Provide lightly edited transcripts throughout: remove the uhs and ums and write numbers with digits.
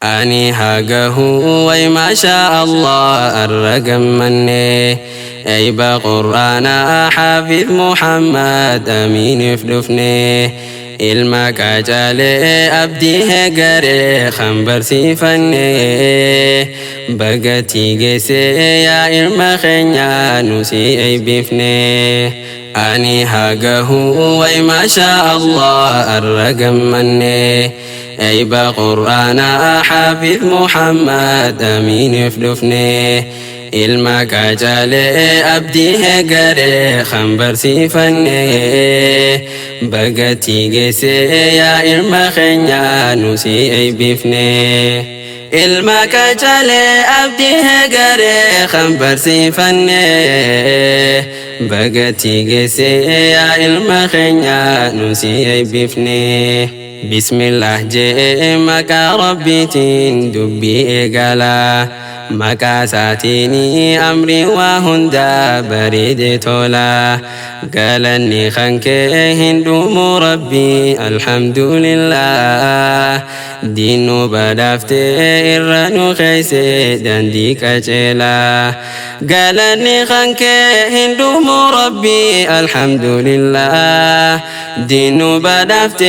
أني هاجه وما شاء الله الرقم مني أي بقرآن حافظ محمد أمين فدفني ilma kacale abdi hegare khambar sifane bagati gese ya ilma khenya nusi ay bifne ani hagahu wa ma sha Allah arragam manne ay ba qur'ana hafiz muhammad amin fdufne ilma kacale abdi hegare khambar sifane bagati gese ya ilma khenya nusi ay bifne ilma kacale abdi hegare khambar sifane bagati gese ya ilma khenya nusi ay bifne bismillah je maka rabbitin dubbi egala maka satini amri wa hunda barid tola قالني خنك هندو مربي الحمد لله دينو بدافت إرانو خيسي داندي كجلا قالني خنك هندو مربي الحمد لله دينو بدافت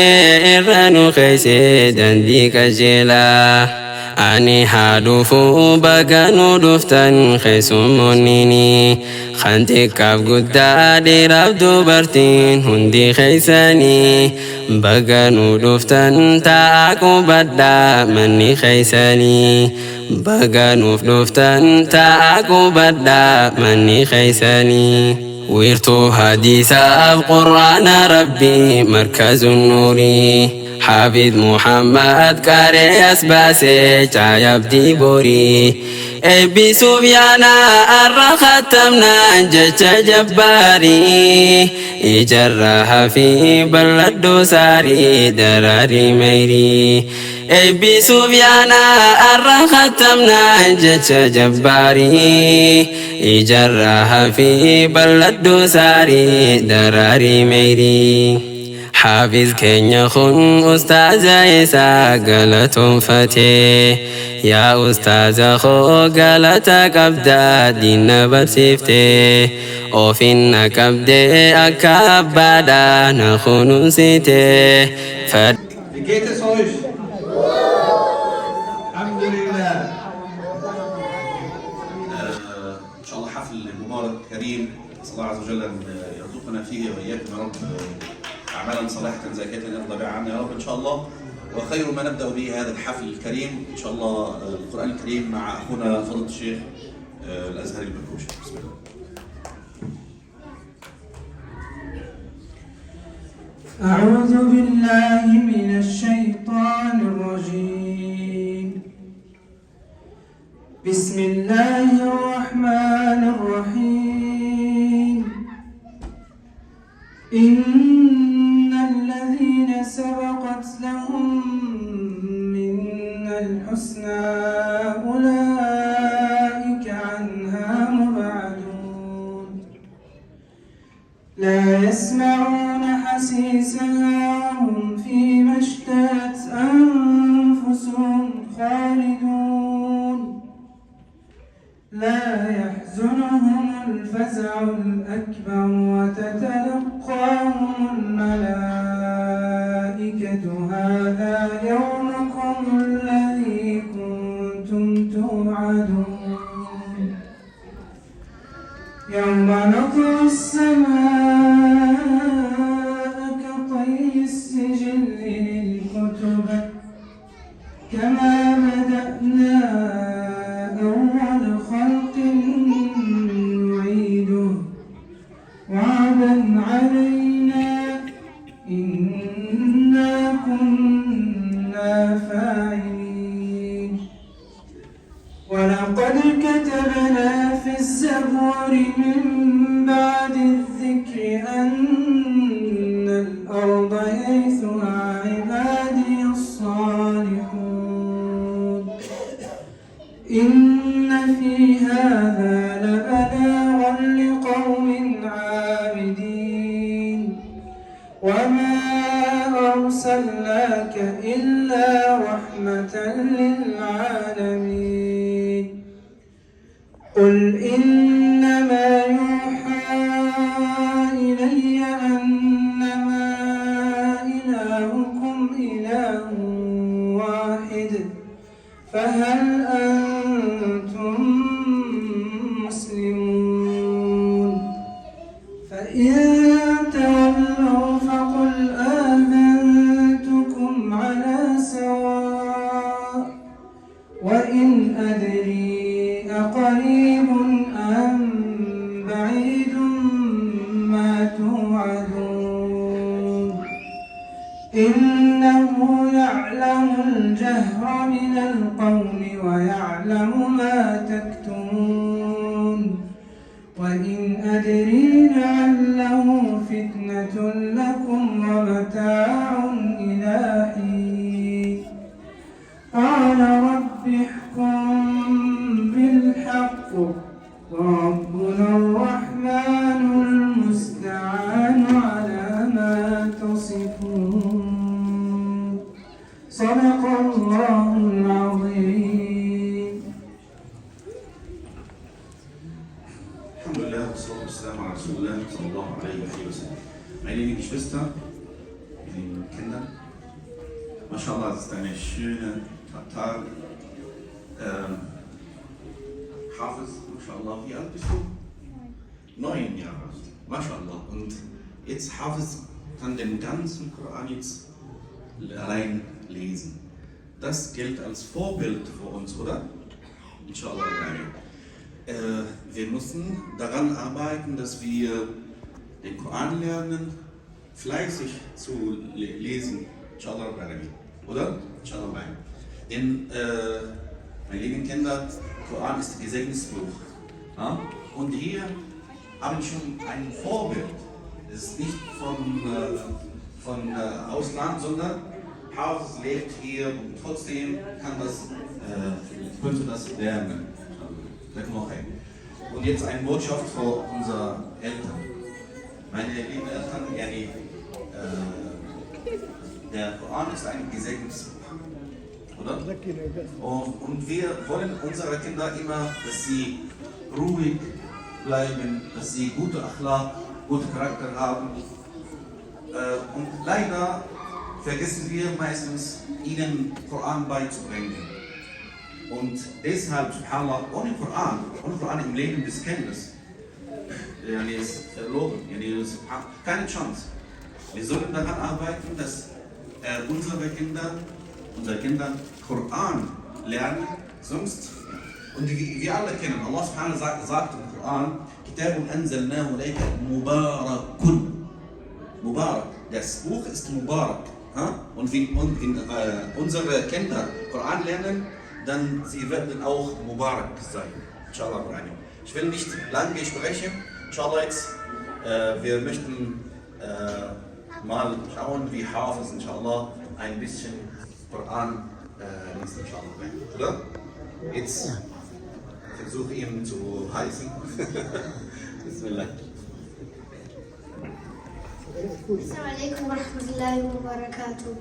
إرانو خيسي داندي كجلا أني حادوفو بغانو دفتن خيسومونيني خانتي كاف قدادي رابدو برتين هندي خيساني بغانو دفتن تاكو بدا مني خيساني بغانو دفتن تاكو بدا مني خيساني ويرتو حديثا قرآن ربي مركز النوري حافظ محمد كاري أسباسي جايب دي بوري ابي سفيانا الرختمنا جج جباري يجرها في بلد ساري دراري ميري ابي سفيانا الرختمنا جج جباري يجرها في بلد ساري دراري ميري حافظ كينيا خن أستاذ عيسى قالتهم فتي يا أستاذ خو قالتك أبدا دين بسيفتي وفينا كبدي أكبدا نخون سيتي Wie geht es euch? Alhamdulillah. إن شاء الله حفل مبارك كريم نسأل الله عز وجل أن يرزقنا فيه وإياكم يا رب أعمالا صالحة زاكية يرضى بها عنا يا رب إن شاء الله. وخير ما نبدأ به هذا الحفل الكريم إن شاء الله القرآن الكريم مع أخونا فضيلة الشيخ الأزهري البكوشي. بسم الله. أعوذ بالله من الشيطان الرجيم. بسم الله الرحمن الرحيم. إن الذين سبقت لهم منا الحسنى أولئك عنها مبعدون لا يسمعون حسيسها وهم فيما اشتهت أنفسهم خالدون لا يحزنهم الفزع الأكبر وتتلقاهم الملائكة هذا يومكم الذي كنتم توعدون يوم نطوي السماء كطي السجل للكتب كما بدأنا أول خلق نعيده وعدا علينا إنا كنا فاعلين ولقد كتبنا في الزبور من بعد الذكر أن الأرض يرثها عبادي الصالحون إن في هذا لبلاغا لقوم عابدين وما أرسلناك إلا رحمة للعالمين العالمين قل إنما يوحى إلي أنما إلهكم إله واحد فهل أنتم مسلمون فإن تولوا فقل آذنتكم على سواء وإن أدري أقريب أم بعيد ما توعدون إنه يعلم الجهر من القول ويعلم ما تكتمون وإن أدري لعله فتنة لكم ومتاع إلى حين قال رب احكم بالحق وربنا الرحمن المستعان على ما تصفون صدق الله العظيم. Alhamdulillah, wassalatu wassalamu ala Rasulullah sallallahu alaihi wa sallam. Meine lieben Geschwister, meine lieben Kinder, mashallah, es ist eine schöne Tag. Hafiz, mashallah, wie alt bist du? 9 Jahre alt, mashallah. Und jetzt Hafiz kann den ganzen Koran jetzt allein lesen. Das gilt als Vorbild für uns, oder? Inshallah. Wir müssen daran arbeiten, dass wir den Koran lernen, fleißig zu lesen, inshallah, oder? Inshallah. Denn, meine lieben Kinder, Koran ist ein Gesegnesbuch. Ja? Und hier haben wir schon ein Vorbild. Es ist nicht von Ausland, sondern Hafiz lebt hier und trotzdem könnte das lernen. Und jetzt eine Botschaft für unsere Eltern. Meine lieben Eltern, der Koran ist ein gesegnetes Buch, oder? Und wir wollen unsere Kinder immer, dass sie ruhig bleiben, dass sie gute Akhlaq, guten Charakter haben. Und leider vergessen wir meistens, ihnen Koran beizubringen. Und deshalb, subhanallah, ohne Koran im Leben des Kindes, ist verloren, keine Chance. Wir sollten daran arbeiten, dass unsere Kinder Koran lernen, sonst, und wir alle kennen, Allah subhanahu wa ta'ala sagt im Koran, Kitabun anzalnahu ilayka mubarakun. Mubarak, das Buch ist Mubarak. Und wenn unsere Kinder Koran lernen, dann sie werden auch Mubarak sein. Inshallah. Ich will nicht lange sprechen. Inshallah jetzt, wir möchten mal schauen, wie Hafiz inshallah ein bisschen Koran liest, inshallah. Oder? Jetzt versuche ich ihn zu heißen. Bismillah. Assalamu alaikum wa rahmatullahi wa barakatuh.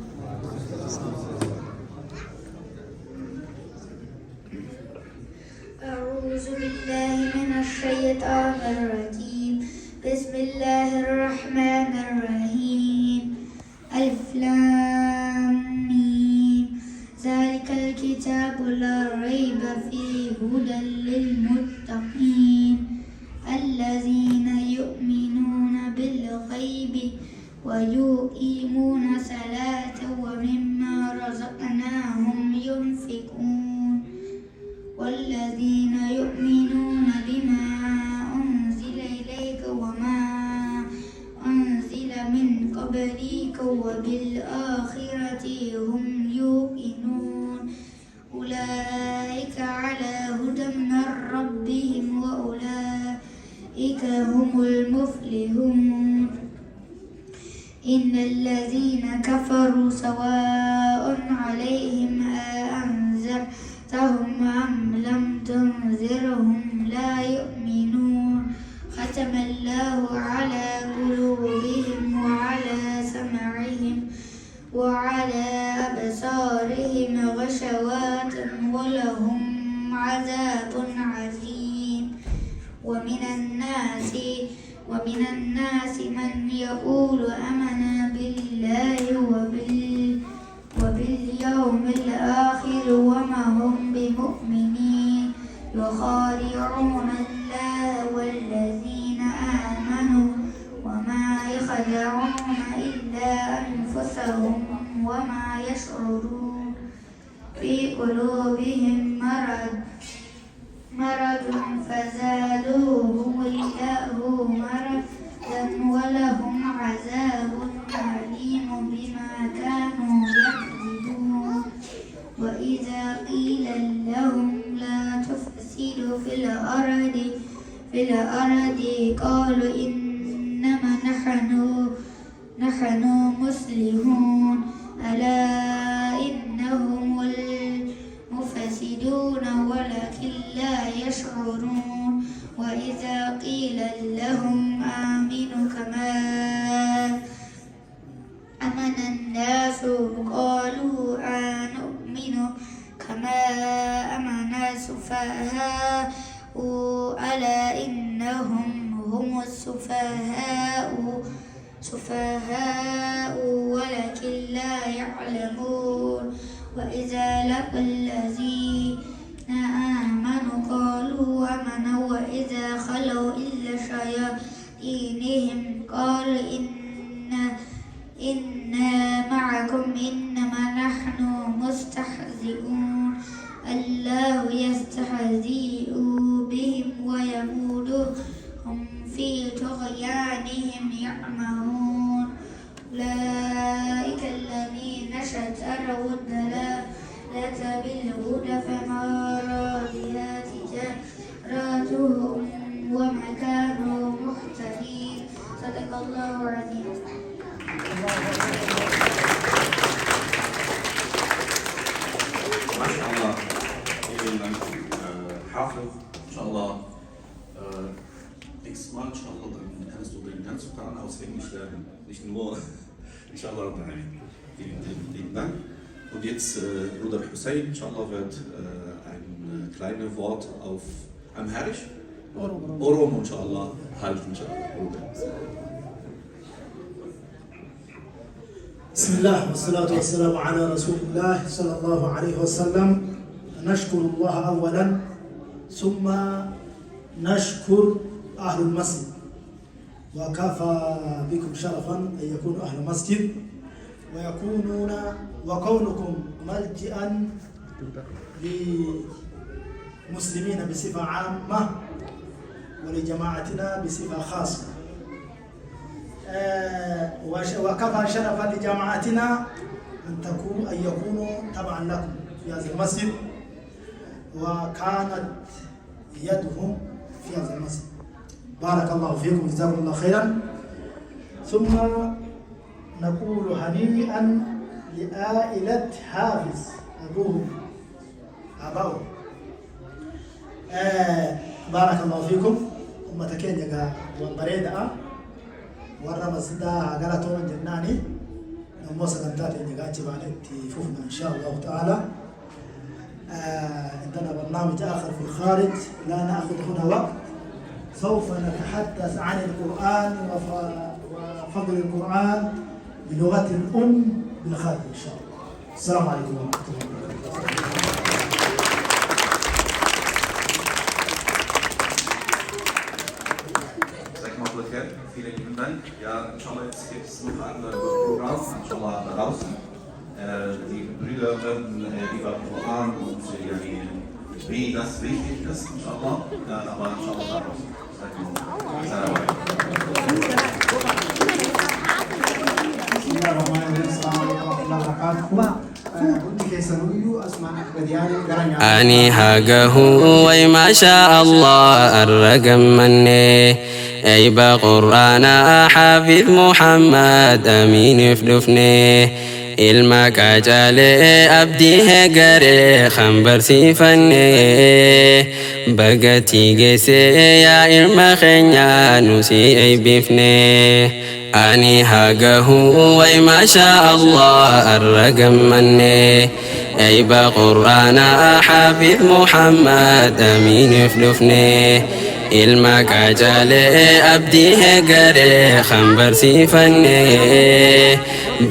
أعوذ بالله من الشيطان الرجيم بسم الله الرحمن الرحيم ألف لام ميم ذلك الكتاب لا ريب فيه هدى للمتقين الذين يؤمنون بالغيب ويقيمون الصلاة ومما رزقناهم ينفقون والذين يؤمنون بما أنزل إليك وما أنزل من قبلك وبالآخرة هم يوقنون أولئك على هدى من ربهم وأولئك هم المفلحون إن الذين كفروا سواء عليهم أنذرتهم أم لم تنذرهم لا يؤمنون ختم الله على قلوبهم وعلى سمعهم وعلى أبصارهم غشوات ولهم عذاب عظيم ومن الناس من يقول آمنا بالله وباليوم الآخر وما هم بمؤمنين يخادعون الله والذين آمنوا وما يخدعون إلا أنفسهم وما يشعرون في قلوبهم مرض فزادوهم الله مرضا ولهم عذاب أليم بما كانوا يكذبون وإذا قيل لهم لا تفسدوا في الأرض قالوا إنما نحن مصلحون ألا إنهم المفسدون ولكن لا يشعرون وإذا قيل لهم آمنوا كما آمن الناس قالوا أنؤمن كما آمن السفهاء ألا إنهم هم السفهاء ولكن لا يعلمون وإذا لقوا الذين آمنوا قالوا آمنا وإذا خلوا إلى شياطينهم قالوا إنا معكم إنما نحن مستهزئون الله يستهزئ بهم ويمودهم في طغيانهم يعمهون أولئك الذين اشتروا الضلالة بالهدى فما ربحت تجارتهم وما كانوا مهتدين صدق الله العظيم. ما شاء الله. حافظ إن شاء الله. Nächstes Mal, inshallah, dann kannst du den ganzen Koran auswendig lernen. Nicht nur, inshallah, vielen Dank. Und jetzt, Bruder Hussein, inshallah, wird ein kleines Wort auf Amharisch, Oromo, inshallah, halten, inshallah, Bruder. بسم الله والصلاة والسلام على رسول الله صلى الله عليه وسلم. نشكر الله أولا ثم نشكر أهل المسجد وكفى بكم شرفا أن يكونوا أهل المسجد وكونكم ملجأ للمسلمين بصفة عامة ولجماعتنا بصفة خاصة. وكفى شرفا لجماعتنا أن يكونوا تبعا لكم في هذا المسجد وكانت يدهم في هذا المسجد. بارك الله فيكم جزاكم الله خيرا. ثم نقول هنيئا لعائلة حافظ أباهم. بارك الله فيكم. أمتكين جا وبريدة ورا مسجدا عقلتهم جناني نموسى كنتات جا تبانت فوفنا إن شاء الله تعالى. عندنا برنامج آخر في الخارج لا نأخذ هنا وقت. سوف نتحدث عن القرآن وفضل القرآن بلغة الأم بالخارج إن شاء الله. السلام عليكم ورحمة الله وبركاته. Vielen lieben Dank. Ja, inshallah, jetzt gibt es noch ein Programm, inshallah, da draußen. Die Brüder werden über Koran und wie das wichtig ist, inshallah, aber inshallah da draußen. أني هاجه وما شاء الله الرقم مني أي بقرآن حافظ محمد أمين فدفني ilma kajale abdi hegare khambar sifane bagati gese ya ilma khenya nusi ay bifne ani hagahu wa ma sha Allah arragam manne أيبا قرآن حافظ محمد أمين فلفني ilma kajalee abdii heegaree kan barsiifannee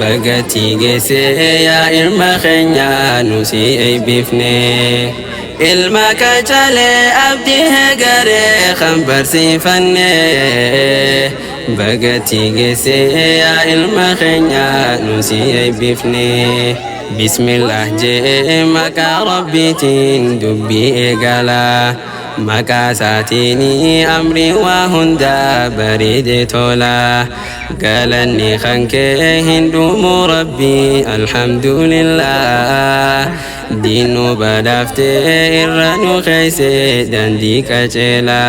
bagatti geessee yaa ilma keenya nusi eebbifnee. Ilma kajalee abdii heegaree kan barsiifannee bagatti geessee yaa ilma keenya nusi eebbifnee. Bismillah jee maqaa rabbiitiin dubbii eegala. Makasatini amri wa hunda baride tola galanni khanke hindu murabbi alhamdulillah dinu badafte irranu khaise dandi kachela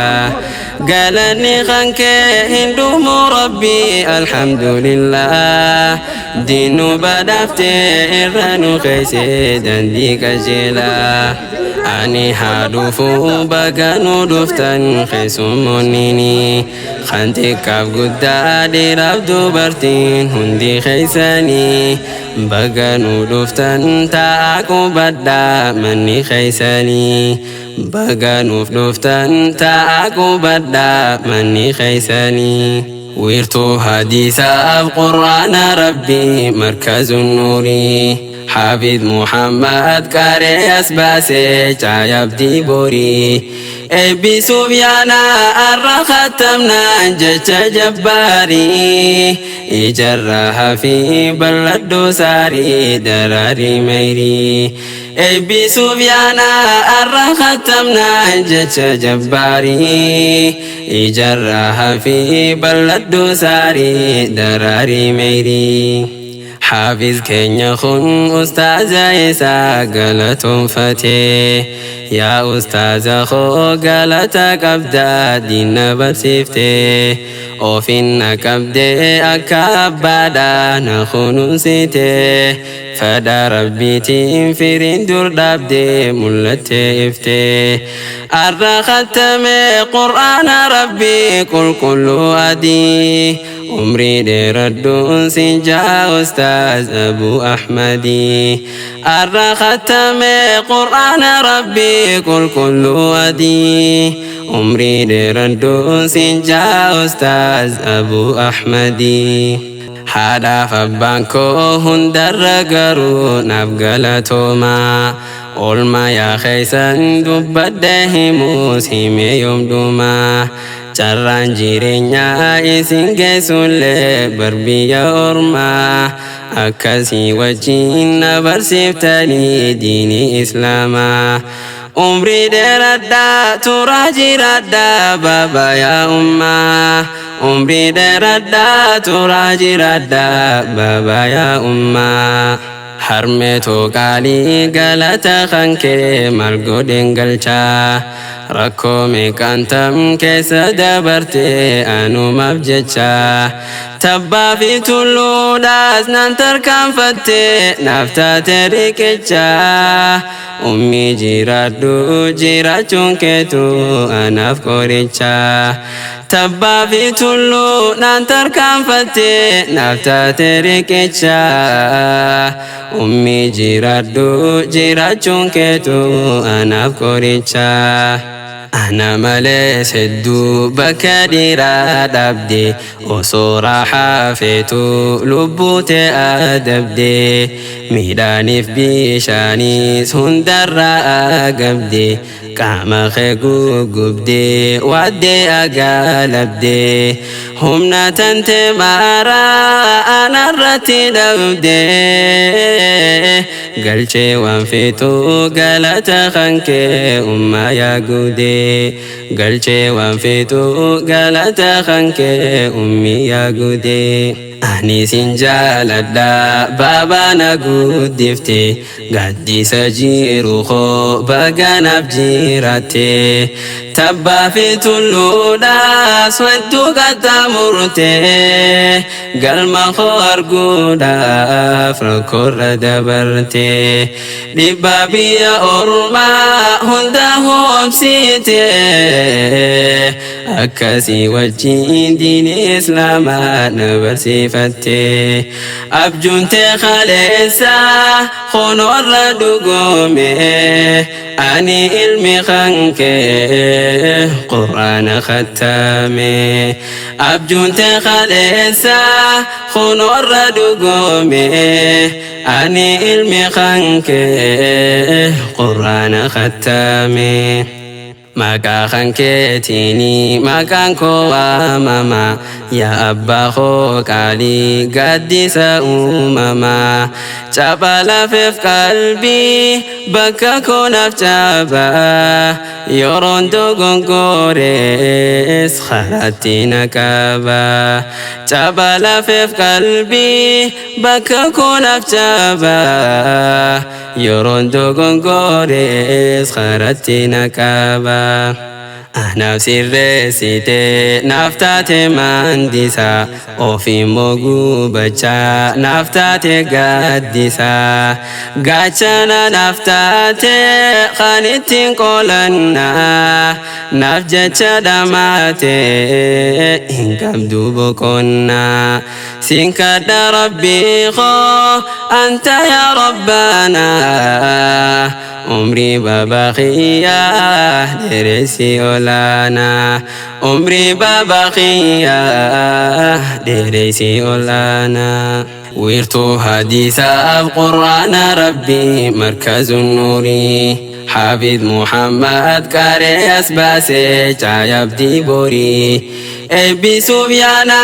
galanni khanke hindu murabbi alhamdulillah dinu badafte irranu khaise dandi kachela ani hadufu baganu duftan khisumunini khanti kaf gudda dirab dubartin hundi khaisani baganu duftan ta'aku badda manni khaisani baganu duftan ta'aku badda manni khaisani wirtu hadisa al-Qur'an rabbi markazun nuri حافظ محمد كاري أسباسي جايب دي بوري ابي سفيانا الرختمنا جج جباري يجرها في بلد ساري دراري ميري ابي سفيانا الرختمنا جج جباري يجرها في بلد ساري دراري ميري حافظ كينيا خن أستاذ عيسى قالتهم فتي يا أستاذ خو قالتك أبدا دين برسفتي وفينا كبدي أكبدا نخون سيتي فدا ربي تنفرين دور دابدي ملتي افتي أرختم قرآن ربي كل أدي عمري دردون سنجا أستاذ أبو أحمدي أرختم قرآن ربي كل أدي عمري دردون سنجا أستاذ أبو أحمدي حدا فبانكو هندر قرو نبقلتوما أولما يا خيسان دبدهموس هم يوم دوما carraan jireenyaa isin geessullee barbiyya ormaa akkasii wajjin na barsiiftanii diinii islaamaa umrii dheeradhaa turaa jiraadhaa baaba yaa ummaa umrii dheeradhaa turaa jiraadhaa baaba yaa ummaa harmee tooqaalii galata kan kee maal godhen galchaa rakkoo meeqantam keessa dabarte anumaaf jecha tabbaa fi tulluudhaas nan tarkaanfatte naaf taate riqicha ummii jiraadhu jiraachuun keetu anaaf qoricha tabbaa fi tulluu nan tarkaanfatte naaf taate riqicha ummii jiraadhu jiraachuun keetu anaaf qoricha أنا مليس الدو بكديرا دبدي وصورة حافيتو لبوتي أدبدي ميداني في بيشانيس هندرا أقبدي كاما خيقو قبدي ودي أقالبدي همنا تنتي مارا أنا الرتي دبدي قلشي وانفيتو قالتا خنكي أما يا قودي قلشي وانفيتو قالتا خنكي أمي يا قودي أني سنجالدا بابا نقود دفتي قدي سجيرو خو بقى نبجيرتي تبا في تلودا سويتو قد مرتي قلما خور قودا فركور دبرتي لبابي أرما هندا هم سيتي أكسي وجين دين إسلام نبرسي فتي أبجون تخليسا خنور دقومي أني علمي خنكي قرآن ختامي أبجون تخليسا خنور دقومي أني علمي خنكي قرآن ختامي مكا خنكتيني مكان كوا ماما يا أبا خوك علي قدس ماما جبل في قلبي بكا كون في جبا يورون دوغون كوريس خراتينا كابا جبل في قلبي بكا كون في جبا يورون دوغون كوريس خراتينا كابا أنا سيرسيتي نفتاتي مانديسا وفي موغو بچا نفتاتي قديسا قاچانا نفتاتي خانتين قولنا نفجة دماتي إنكم دوبو كنا سينكد ربي خو أنت يا ربنا عمري بابا خيا درسي ولانا عمري بابا خيا درسي ولانا ويرتو حديثا القرآن ربي مركز النوري حافظ محمد كاري أسباسي جايب دي بوري ابي سفيانا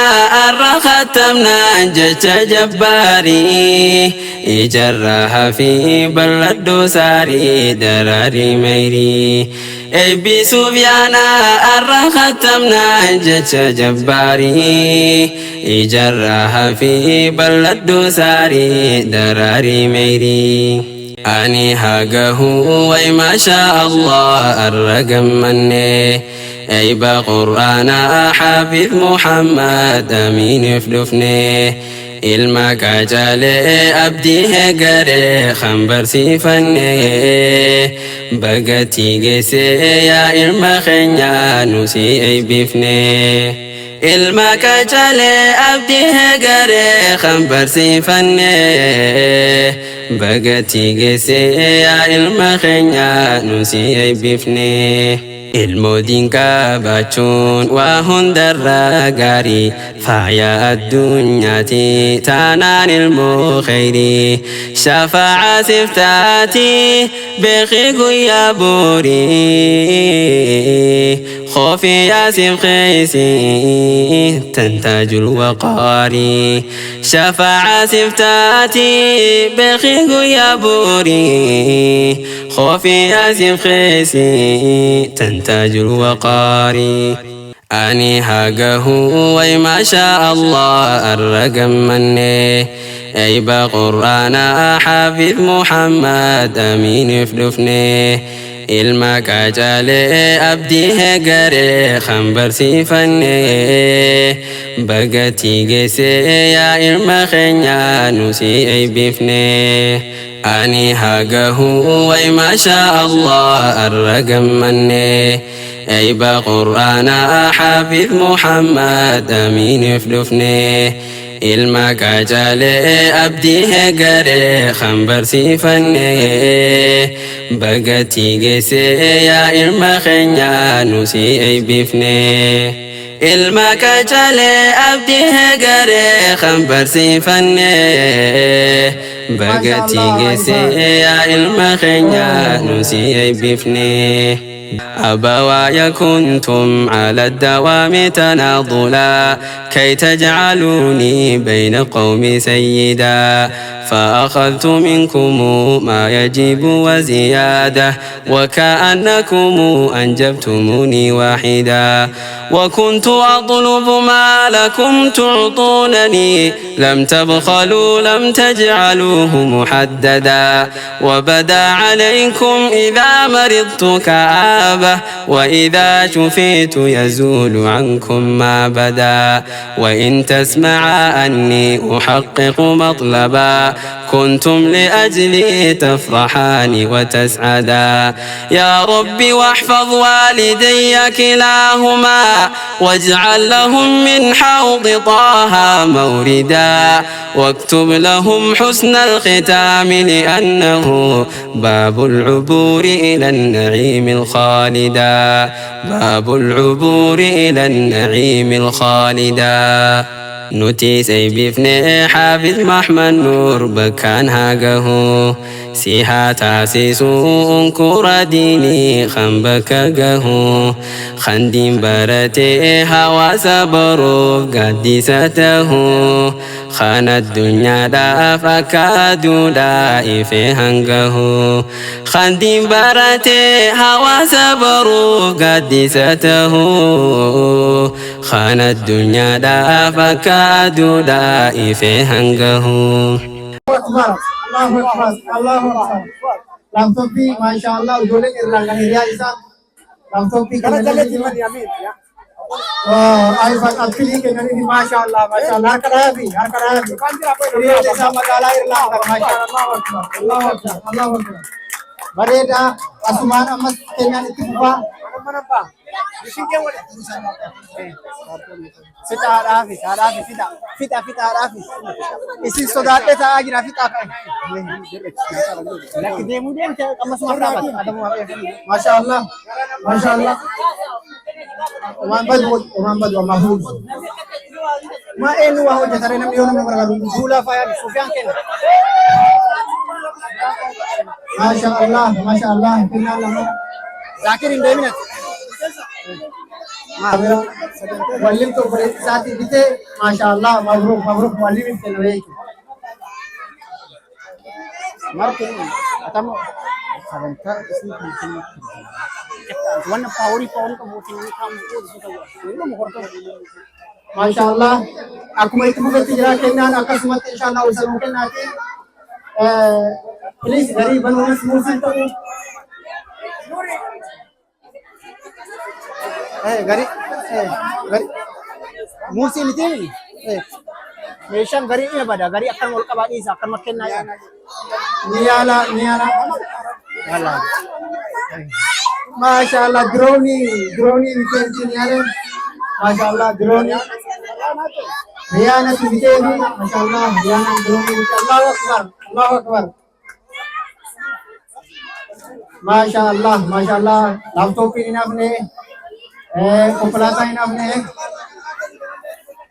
الرختمنا جج جباري يجرها في بلد ساري دراري ميري ابي سفيانا الرختمنا جج جباري يجرها في بلد ساري دراري ميري أني هاجه وما شاء الله الرقم مني أي بقرآن حافظ محمد أمين فلفني المك جالي أبدي هجري خنبر سيفني بقتي جسي يا المخنيا نسي أي بفني المك جالي أبدي هجري خنبر سيفني بقتي جسي يا المخنيا نسي أي بفني المودين كابتشون وهندر غاري فايا الدنيا تانان المخيري شفاعة سفتاتي بخيقو يا بوري خوفي يا سفخيسي تنتاج الوقاري شفاعة سفتاتي بخيقو يا بوري خوفي يا سفخيسي تنتاج الوقاري أني هاجه وما شاء الله الرقم مني أي بقرآن حافظ محمد أمين فلفني المك جالي أبدي هجري خنبر سيفني بقتي جسي يا المخنيا نسي أي بفني أني هاجه وما شاء الله الرقم مني أي بقرآن حافظ محمد أمين فلفني المك جالي أبدي هجري خنبر سيفني بقتي جسي يا المخنيا نسي أي بفني المك جالي أبدي هجري خنبر سيفني بقتي جسي يا المخنيا نسي أي بفني أبوايا كنتم على الدوام تناضلا كي تجعلوني بين قوم سيدا فأخذت منكم ما يجب وزيادة وكأنكم أنجبتموني واحدا وكنت أطلب ما لكم تعطونني لم تبخلوا لم تجعلوا ميعاده محددا وبدا عليكم إذا مرضت كآبة وإذا شفيت يزول عنكم ما بدا وإن تسمع أني أحقق مطلبا كنتم لأجلي تفرحان وتسعدا يا رب واحفظ والدي كلاهما واجعل لهم من حوض طه موردا واكتب لهم حسن الختام لأنه باب العبور إلى النعيم الخالدا باب العبور إلى النعيم الخالدا نوتي سيبيفني حافظ محمد نور بكان هاقه سيها تاسيسون كورا ديني خنبكاقه خندين برتي هوا سبرو قدسته خان الدنيا دا فكادو دا إفي هنقه خندين برتي هوا سبرو قدسته خان الدنيا دا فكادو دا إفي هنقه Akbar, Allahu Akbar, Allahu Akbar. Lamtopi, Masya Allah, udah irlangan dia isa. Lamtopi kena jadi mana amin ya. Oh, Aifat Abdili kena jadi Masya Allah, Masya Allah. Harkarabi. Dia desa Magala Irlangan, Masya Allah, Allahu Akbar, Allahu Akbar. Bereda Asuman Amas kena itu apa? Mana pak? Disingkir boleh. Fita Arafis, fita Arafis. Isi saudara saya lagi fita apa? Lagi demo dia kamu semua dapat. Ada mau apa? Masya Allah, Masya Allah. Umam bad wa mahfuz. Ma enu wa hoja tare nam yona magaralu. Gula fayal Sufyan ken. Masya Allah, Masya Allah. Kena lama. Zakir in 2 minutes. Walim तो बड़े साथी भी थे माशाअल्लाह मबरूक वाली भी थे नवे की मारते आता मग सारंता इसमें वन पावरी पावन का मोटी नहीं काम वो itu muhorto masyaallah aku mau itu mungkin tidak kena akan semua insyaallah usah mungkin nanti please dari bangunan musim tu gari musim itu ni Mesyam gari ni pada gari akan mulka bani akan makin naik niala Allah masyaallah drone weekend ni ada masyaallah drone Riana tu weekend ni masyaallah Riana drone Allahu Akbar masyaallah laptop ini आपने Kupulatan आपने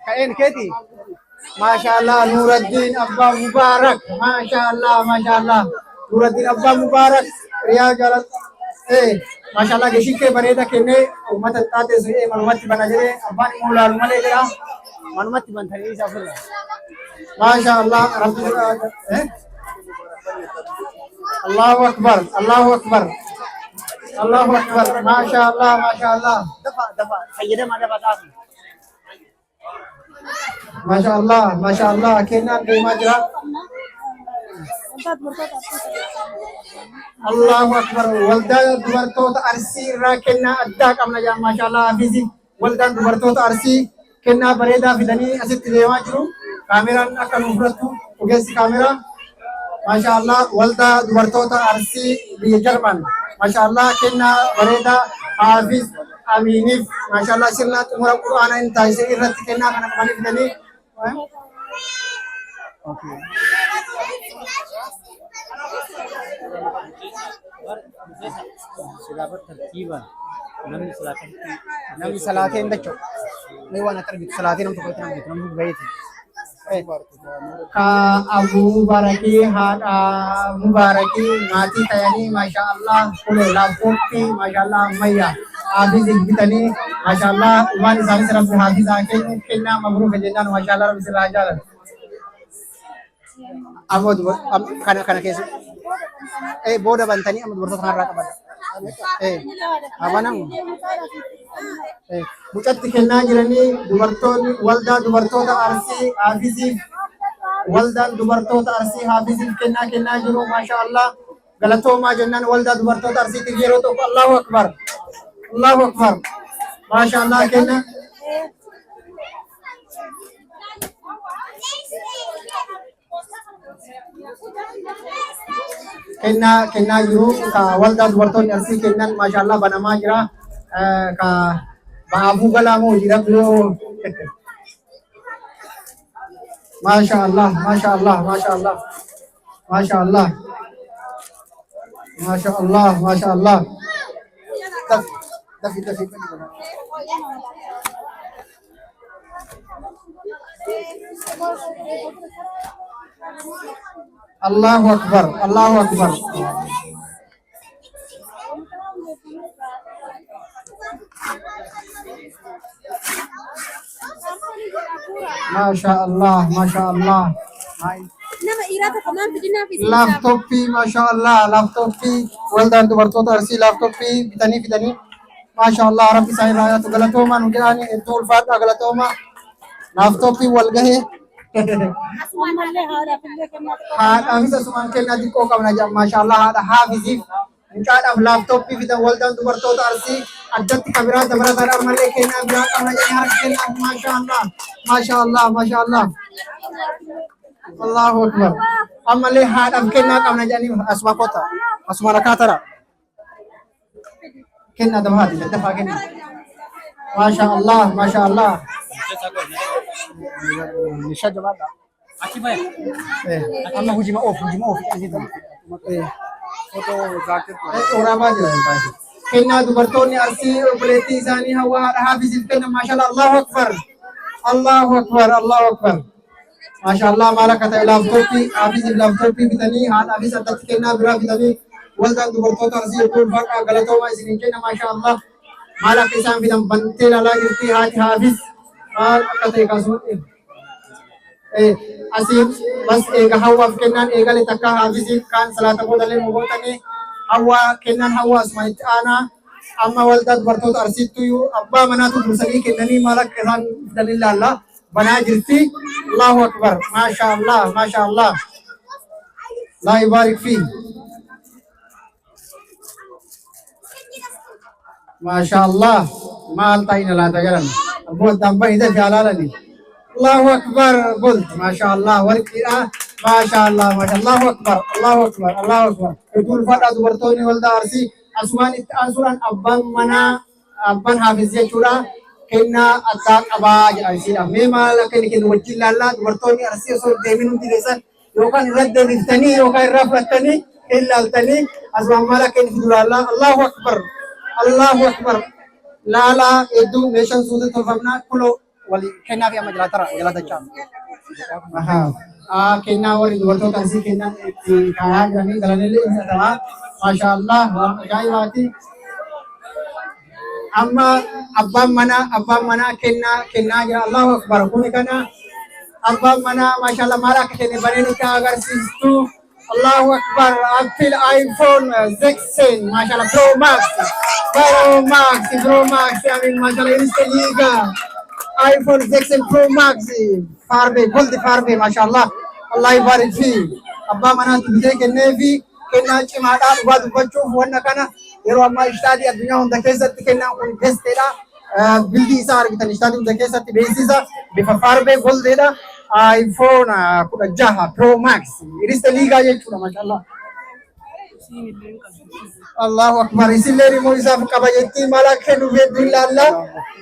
kain keti masyaallah Nuruddin Abba Mubarak masyaallah Nuruddin Abba Mubarak Riya jalan masyaallah geshike bareda kene umat tate se manumati banajere abba ni mula male jera manumati banthari isa fulla masyaallah Allahu Akbar masyaallah dafa sayyida mana bata masyaallah kenan terima jera Allahu Akbar walda dubartoota arsii irraa kennaa addaa qabna yaa maashaallah hafizi waldaan dubartoota arsii kennaa bareedaa fidanii asitti deemaa jiru kaameraan akka nu fudhattu ogeessi kaameraa maashaallah waldaa dubartoota arsii biyya Jarman maashaallah kennaa bareedaa hafiz aminiif maashaallah sirna xumura quraanaa inni taasise irratti kennaa kana qabanii fidanii okay Silabat tertiban. Nami salatin dacho. May wana target salatin ang tukay tanong dito. Nami bayit. Ka Abu Mubaraki Mubaraki mati tayani masyaallah kulo lapoti masyaallah maya hafiz bitani masyaallah umani sami saraf hafiz akin kenna mabruk jendan masyaallah rabbil alamin. Amod kana kesu boda bantani amad dubartoota kanarraa qabada apa nang bucatti kennaa jiranii dubartoonni waldaa dubartoota arsii haafizii waldaan dubartoota Arsii Haafiziif kennaa jiru maashaallah galatoomaa jennaan waldaa dubartoota Arsiitiif yeroo tokko Allahu Akbar maashaallah kennaa jiru ka waldaa dubartoonni Arsii kennan maashaallah banamaa jira ka baabuu galaa moo jira biroo maashaallah dafi Allahu Akbar maashaallah laptopii maashaallah laptopii waldaan dubartoota Arsii laptopii bitanii maashaallah rabbi isaa irraa yaatu galatoomaa nu jedhani itti ulfaadha galatoomaa laptopii wal gahee haadhaafis asumaan kennaa xiqqoo qabna jedha maashaallah haadha haafiziif mucaadhaaf laptopii fidan waldaan dubartoota Arsii addatti kabiraa dabalataadha ammallee kennaa biraa qabna jedhanii harka kennaa maashaallah Allahu Akbar ammallee haadhaaf kennaa qabna jedhanii asuma kota asuma rakaatara kennaa dafaa kennaa maashaallah nishajabaadha amma hujima of urabaa jira kennaa dubartoonni Arsii obboleettii isaanii hawaa haadha haafiziif kennan maashaallah Allahu Akbar maashaallah maal akka ta'e laptopii haafiziif laptopii bitanii haadhaafis addatti kennaa biraa bitanii waldaan dubartoota Arsii iddoo ulfaadhaa galatoomaa isiniin kenna maashaallah maal akka isaan fidan bantee lalaa jirti haati haafiz maal akka ta'e kaasuun asiin bas eega hawaaf kennan eegale takka haafiziif kaan salaata boodallee mogootanii hawaa kennan hawaa asuma itti aanaa amma waldaa dubartoota Arsiittuyyu abbaa manaatu dursanii kennanii maal akka isaan fidan ilaalla banaa jirti Allahu Akbar maashaallah laa yubaarik fii maashaallah maal ta'ina laata garan abboo dambaa ida jaalalani Allahu Akbar qult maashaallah warqiidha maashaallah Allahu Akbar iddoo fadhaa dubartoonni waldaa Arsii asumaan itti aansuudhaan abbaan haafiz jechuudha kennaa addaa qabaa jedhamsiidha mee maal akka inni kennu wajjin laallaa dubartoonni Arsii osoo deemin hundi keessan yookaan irra deebiftanii yookaan irraa fudhattanii ilaaltanii asumaan maal akka inni fidu laallaa Allahu Akbar laalaa hedduu meeshaan suuta tolfamnaa kuloo wali kennaa fi amma jalaatachaa kennaa warri dubartoota Arsii kennaa itti kaayaa jiranii galanillee isa ta'aa maashaallah waan ajaa'ibaati amma abbaan manaa kennaa jira Allahu Akbar kuni kana abbaan manaa maashaallah maal akka kenne banee nutti agarsiistu Allahu Akbar Apple iPhone 16 maashaallah Pro Max amin maashaallah iriste liiga iPhone 16 Pro Max gold farbe maashaallah Allah ibarik fi abbaa manaatti bitee kennee fi kennaa cimaadhaa dhugaa dubbachuuf wanna kana yeroo ammaa ishtaadii addunyaa hunda keessatti kennaan kun besteedha bildii isaa argitan ishtaadii hunda keessatti beeksisa bifa farbee goldeedha iPhone 16 Pro Max iriste liigaa jechuudha maashaallah Allahu Akbar isillee immoo isaaf qaba jettii maal akka kennu beektu ilaalla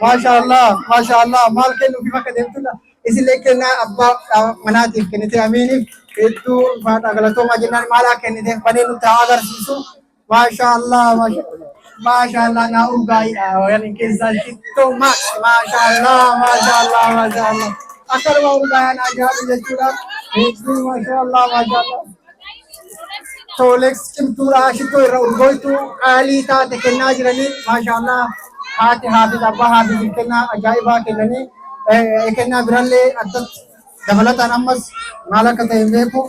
maashaallah maal kennu bifa akka deemtudha isillee kennaa abbaa manaatiif kennite amiiniif hedduu ulfaadha galatoomaa jennaan maal akka kennite banee nutti haa agarsiisu maashaallah naa urgaa'idha wayanii keessaa shittoo max maashaallah akkanuma urgaa'aan ajaa'ibu jechuudha hedduu maashaallah Tolex cimtuudha shittoo irra urgooytu qaalii taate kennaa jiranii maashaallah haati haafiz abbaa haafiz kennaa ajaa'ibaa kennanii kennaa birallee addatti dabalataan ammas maal akka ta'e hin beeku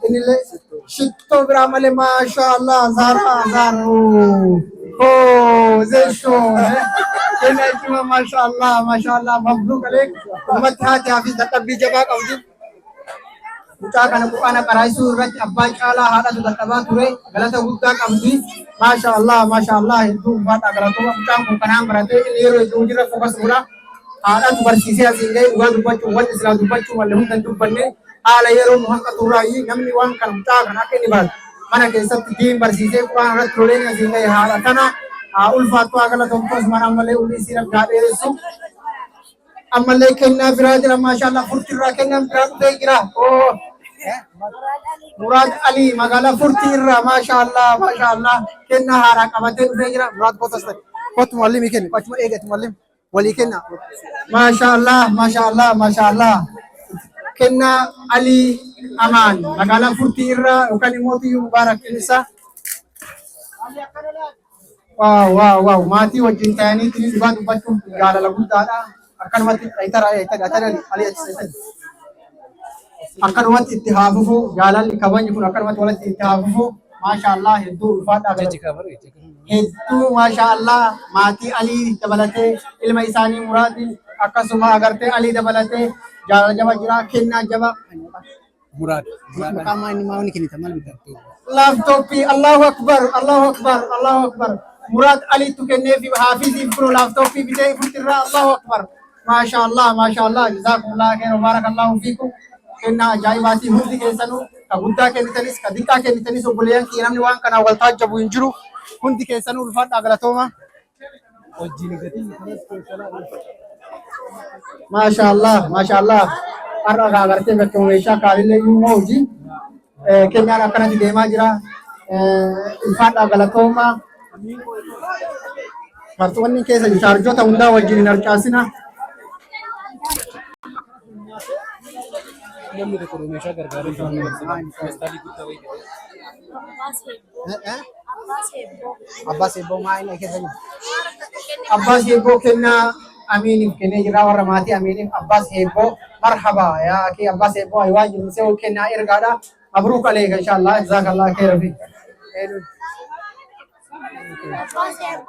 inillee shittoo biraa malee maashaallah zaara zesho kennaa jechuudha maashaallah mabruuk alee ummatti haati haafiz dadhabbii jabaa qabdi mucaa kana Qur'aana qaraa'isuu irratti abbaan caalaa haadhatu dadhabaa ture galata guddaa qabdi. Maashaallah hedduu ulfaadha galatoomaa mucaan kun kanaan baratee inni yeroo iddoo jirra fokas godha. Haadhatu barsiisee asiin ga'e dhugaa dubbachuun wanti silaa dubbachuu malee hunda hin dubbanne haala yeroo nu hanqa turraayi namni waan kana mucaa kana akka inni baratu mana keessatti diin barsiisee Qur'aana irratti loleen asiin ga'e haadha tana ulfaattuu haa galatoomtu asumaan ammallee ulii siiraf gaadheessu. Ammallee kennaa biraa jira maashaallah furtiirraa kennaan biraa dhufee jira. Murad Ali magaalaa furtiirraa maashaallah kennaa haaraa qabatee dhufee jira. Murad kottu mallimii kenni achuma eegatu mallim walii kenna. Maashaallah kennaa Ali Amaan magaalaa furtiirraa yookaan immoo Tiyyuu Mubaarak Inisa. Wow maatii wajjin ta'anii dhugaa dubbachuun jaalala guddaadha. Akkanumatti akkanumatti itti haafufu jaalalli kabajni kun akkanumatti walitti itti haafufu maashaallah hedduu ulfaadha. Hedduu maashaallah maatii Alii dabalatee ilma isaanii Muraadin akkasuma agartee Alii dabalatee jaalala jaba jira kennaa jaba. Muraad maqaa inni maawni kennita maal bitattu? Laaptooppii Allahu akbar. Murad Ali tu kennee fi haafiziif kun laaptooppii bitee furtirraa Allahu akbar. Maashaallah jazakumullah khairan barakallahu fiikum. Kennaa ajaa'ibaatii hundi keessanuu ka guddaa kennitanis ka xiqqaa kennitanis obboleeyyan kiyya namni waan kanaa wal taajjabu hin jiru. Hundi keessanuu ulfaadhaa galatooma. Maashaallah har'a agartee bakka meeshaa kaalillee immoo hojii kennaan akkanatti deemaa jira. Ulfaadhaa galatooma. Kartuunni keessa chaarjoota hundaa wajjin hin harcaasina. Namni tokko meeshaa gargaaruu Abbas Hebboo maayina keessa jiru. Abbas Hebboo kennaa Amiiniif kennee jira warra maatii Amiiniif Abbas Hebboo marhaba yaa akhi Abbas Hebboo aywaa jiru see kennaa ergaadha. Mabruuk aleeka inshallah jazakallah khairan fi.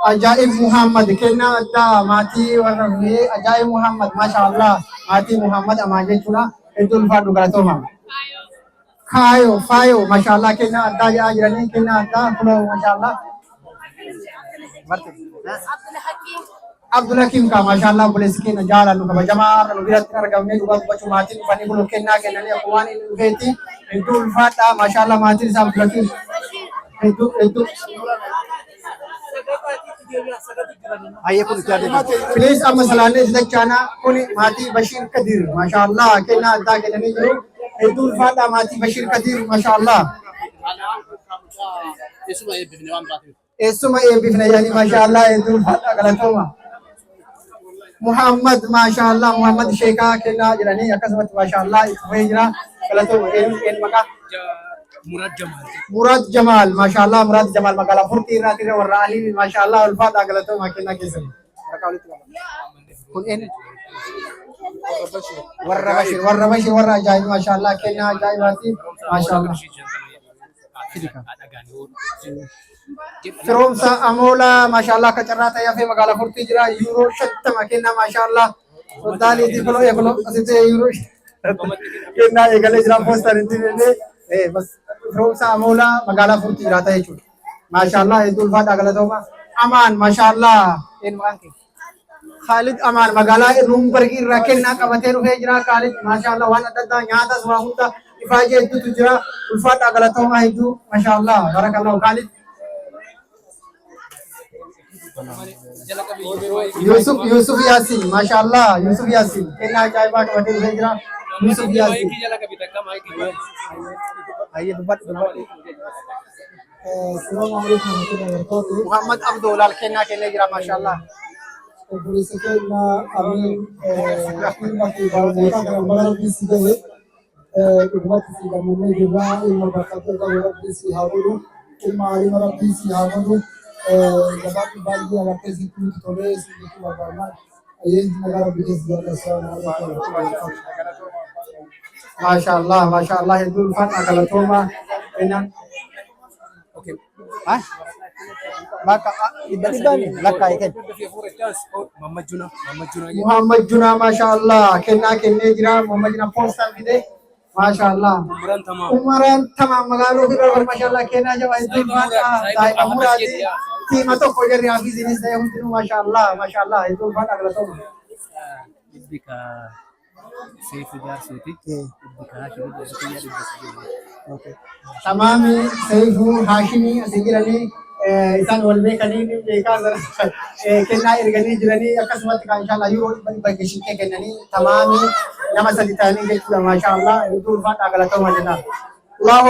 Ajaib Muhammad kennaa addaa maatii warra Ajaib Muhammad maashaallah maatii Muhammad amaan jechuudha. Hedduu ulfaadhu galatooma. Faayo maashaallah kennaa addaa jedhaa jiranii kennaa addaa kunoo maashaallah. Abdul Hakim ka maashaallah obboleessi keenya jaalannu kabajamaa nu biratti argamnee dhugaa dubbachuu maatiin dhufanii kun kennaa kennanii akkuma waan inni dhufeetti hedduu ulfaadhaa maashaallah maatiin isaa Abdul Hakim hedduu. Please amma salaanee dachana kuni maatii Bashir Kadir maashaallah kennaa addaa kennanii jiru. Hedduu ulfaadhaa maatii Bashir Kadir maashaallah. Eessuma eebbifne yaani maashaallah hedduu ulfaadhaa galatooma. Muhammad maashaallah Muhammad Sheekaa kennaa jedhanii akkasumatti maashaallah itti fufee jira galatooma. Een maqaa Murad Jamal maashaallah Murad Jamal magaalaa furtii irraati warra Alii maashaallah ulfaadhaa galatooma kennaa keessan. Kun eenyu? Warra Bashir warra ajaa'ib maashaallah kennaa ajaa'ibaati maashaallah. Firoomsa Amoola maashaallah akka carraa ta'ee hafee magaalaa furtii jira yuuroo 50 kennaa maashaallah. Sodaaliitii koloo asitee yuuroo kennaa eegalee jira poostaan itti illee bas firoomsa Amoola magaalaa furtii jiraata jechuudha. Maashaallah hedduu ulfaadhaa galatooma. Amaan maashaallah Khalid Amaan magaalaa Rumbargii irraa kennaa qabatee dhufee jira. Khalid maashaallah waan adda addaa nyaatas waa hunda ifaajee hedduutu jira. Ulfaadhaa galatooma hedduu maashaallah barakallahu Khalid. Yusuf Yasin maashaallah Yusuf Yasin kennaa ajaa'ibaa qabatee dhufee jira. Yusuf Yasin. Muhammad Abdullah kennaa kennee jira maashaallah. Obboleessa keenya Amiin Rabbii si gahe dhugumatti si gammannee jirra ilma bakkatee qabu Rabbii si haa godhu ilma Alima Rabbii si haa godhu gabaatti baay'ee agartee si tuuti tolee si jechuu barbaadna ayyeensi nagaa Rabbii keessa jalqabsaa maashaallah hedduu ulfaadhaa galatooma kennaan. Bakka lakkaa eegan. Muhammad Junaa maashaallah kennaa kennee jira. Muhammad Junaa poostaan fide MashaAllah. Umaran tamam magaaloo fi dhawar MashaAllah kennaa jabaa iddoo faadhaa daa'ima muraati tiima tokko jarri hafiisinis ta'e hundinuu MashaAllah iddoo faadhaa galatoomaa. Iddika Seifu Jaarsuuti. Iddika Haashimii Jaarsuuti jedhu. Tamaami Seifu Haashimii asii jiranii isaan wal beekanii beekaa kennaa erganii jiranii akkasumatti kan inshallah yeroo dhibba geeshitee kennanii tamaami nama sadi ta'anii jechuudha MashaAllah iddoo faadhaa galatoomaa jenna. Allahu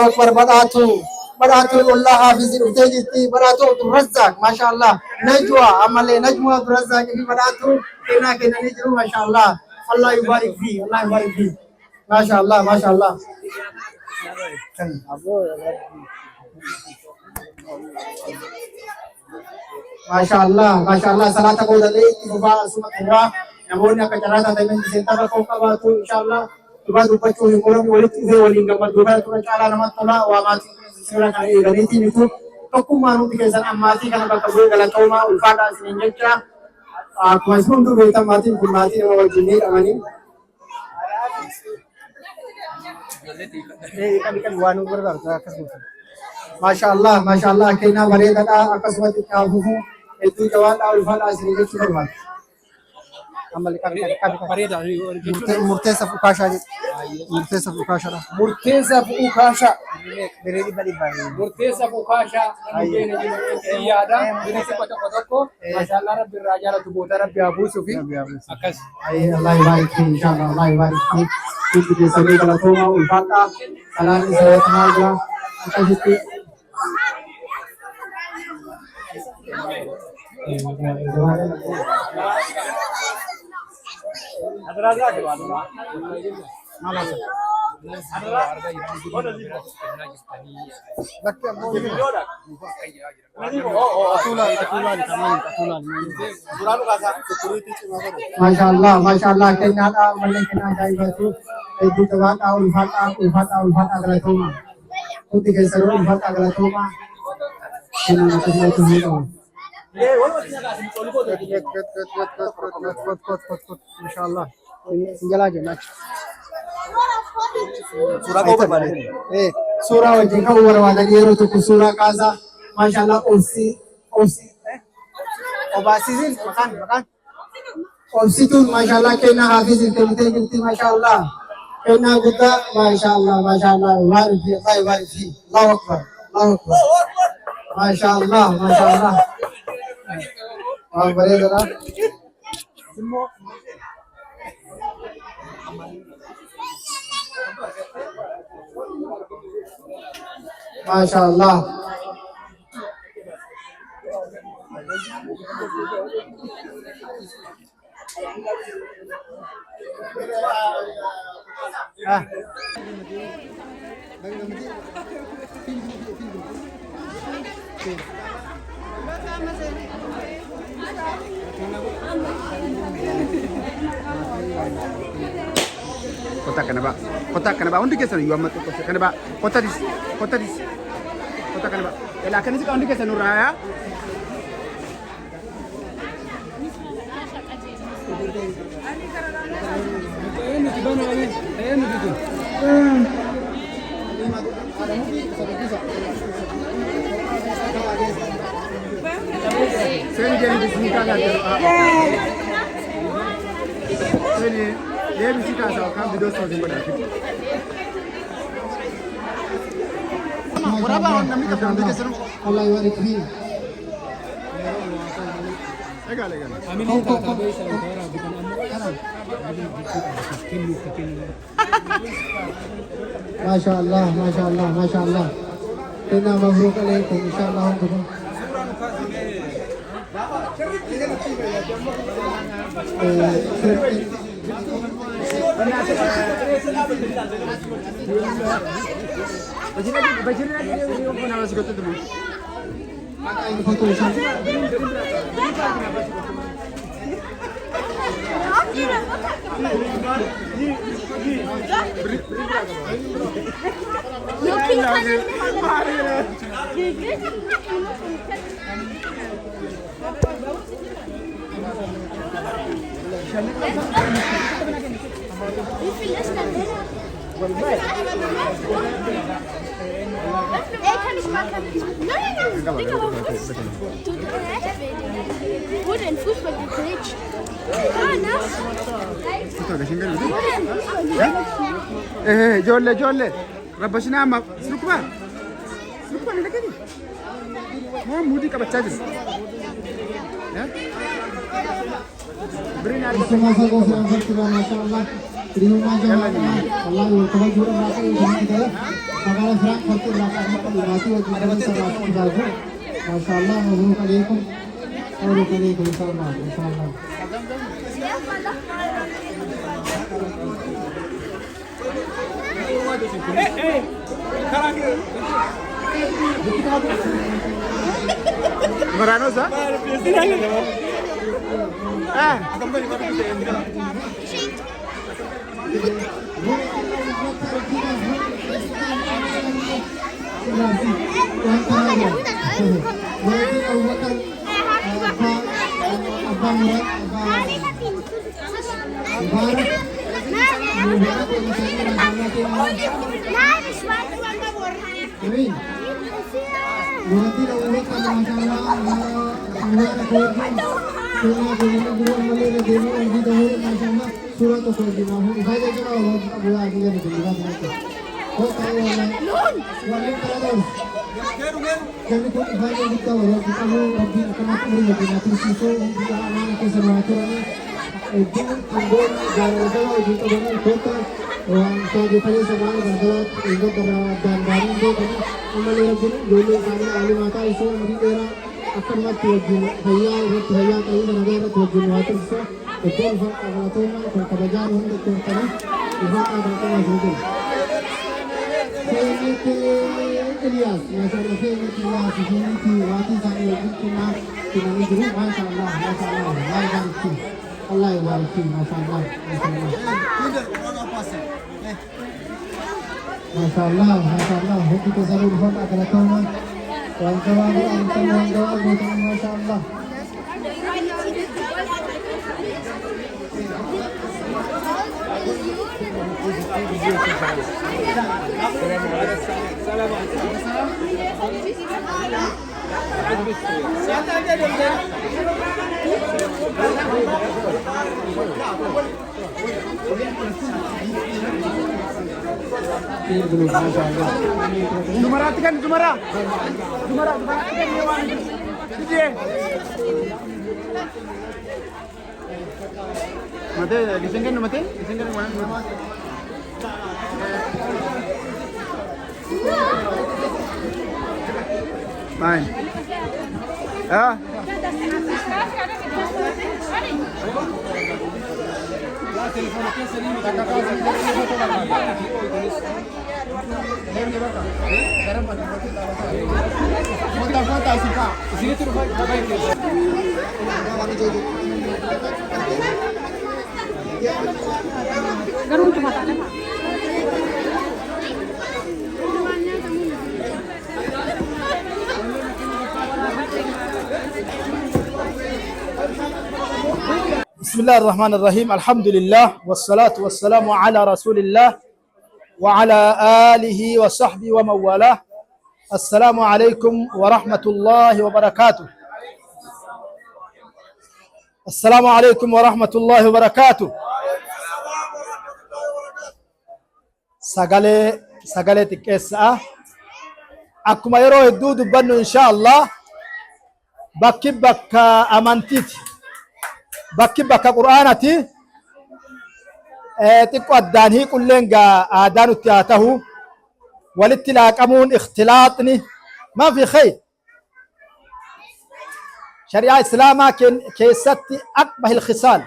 Akbar badhaatu Allah hafizi dhuftee jirti badhaatu Abdurrazzaq MashaAllah Najwa ammallee Najwa Abdurrazzaq fi badhaatu kennaa kennanii jiru MashaAllah. Allah yubarik fi MashaAllah MashaAllah salata boodallee itti fufaa asuma xumuraa namoonni akka carraa taatanii seentara koo qabaatu inshallah dhugaa dubbachuu hin oolani walitti dhufee waliin gammadu kana caalaa namatti tola waa maatii seera kana eeganiitiin itti tokkummaan hundi keessan ammaatii kana bakka bu'ee galatoomaa ulfaadhaa isiniin jecha akkuma isin hunduu beektan maatiin kun maatii nama wajjin miidhamanii waan gargaartu akkasumas MashaAllah kennaa bareedaadha akkasumatti kaafufu hedduu jabaadhaa ulfaadhaa isiniin jechuu barbaada. Murteessa Fukaashaa jedhu. Murteessa Fukaashaadha. Murteessa Fukaashaa yaada birisi tokko MashaAllah rabbi irraa jaalatu booda rabbi haa buusuu fi akkas. Allah yubarik fi inshallah Allah yubarik fi hundi keessanii galatoomaa ulfaadhaa salaan isa yoo jira akkasitti. MashaAllah kennaadha mallee kennaa ajaa'ibatu hedduu jabaadhaa ulfaadhaa galatoomaa hundi keessanii ulfaadhaa galatoomaa kennaa akkasumatti hin qabu. MashaAllah sinjalaa jenna suuraa wajjin ka'uu barbaadan yeroo tokko suuraa kaasaa MashaAllah obsituun MashaAllah kennaa hafiizin kennitee jirti MashaAllah kennaa guddaa MashaAllah waarii fi Allahu Akbar MashaAllah waan bareedaadha. MashaAllah Kotak kenapa? Undi kesan yuam matu kenapa? Kota dis. Kotak kenapa? Elakan ini undi kesan uraya. Saya jadi di sini kan ada. Dia bisa kasih kan video soalnya pada itu. Berapa orang kami kerja untuk keseru? Allah yubarik fi. Legal. Amin kita tahu saudara bukan MashaAllah. Kena mabruk alaikum insyaAllah untuk في الاسم kann ich mal. Nein, Digga, warum du wurde in Fußball gegrätscht. nass. Jolle. Rabbashina amma sukuma. Sukuma ne kake? Mu mudi ka bacca jin. Masyaallah. Terima Allah Marano sa? masyaallah kita selalu berhormat kepada Tuhan kawan-kawan masyaallah Zumara kan Zumara dia mate disengkan mana main Bismillahirrahmanirrahim. Alhamdulillah wassalatu wassalamu ala Rasulillah wa ala alihi wa sahbihi wa mawalah. Assalamu alaikum warahmatullahi wabarakatuh. Assalamu alaikum warahmatullahi wabarakatuh. Sagale xiqqeessaa akkuma yeroo hedduu dubbannu inshallah bakka amantiiti bakka qur'aanati xiqqo addaan hiiqulleen gaa aadaa nutti haa tahu walitti laaqamuun ikhtilaaxni maa fi khayr shari'aa islaamaa keessatti aqbahil khisaal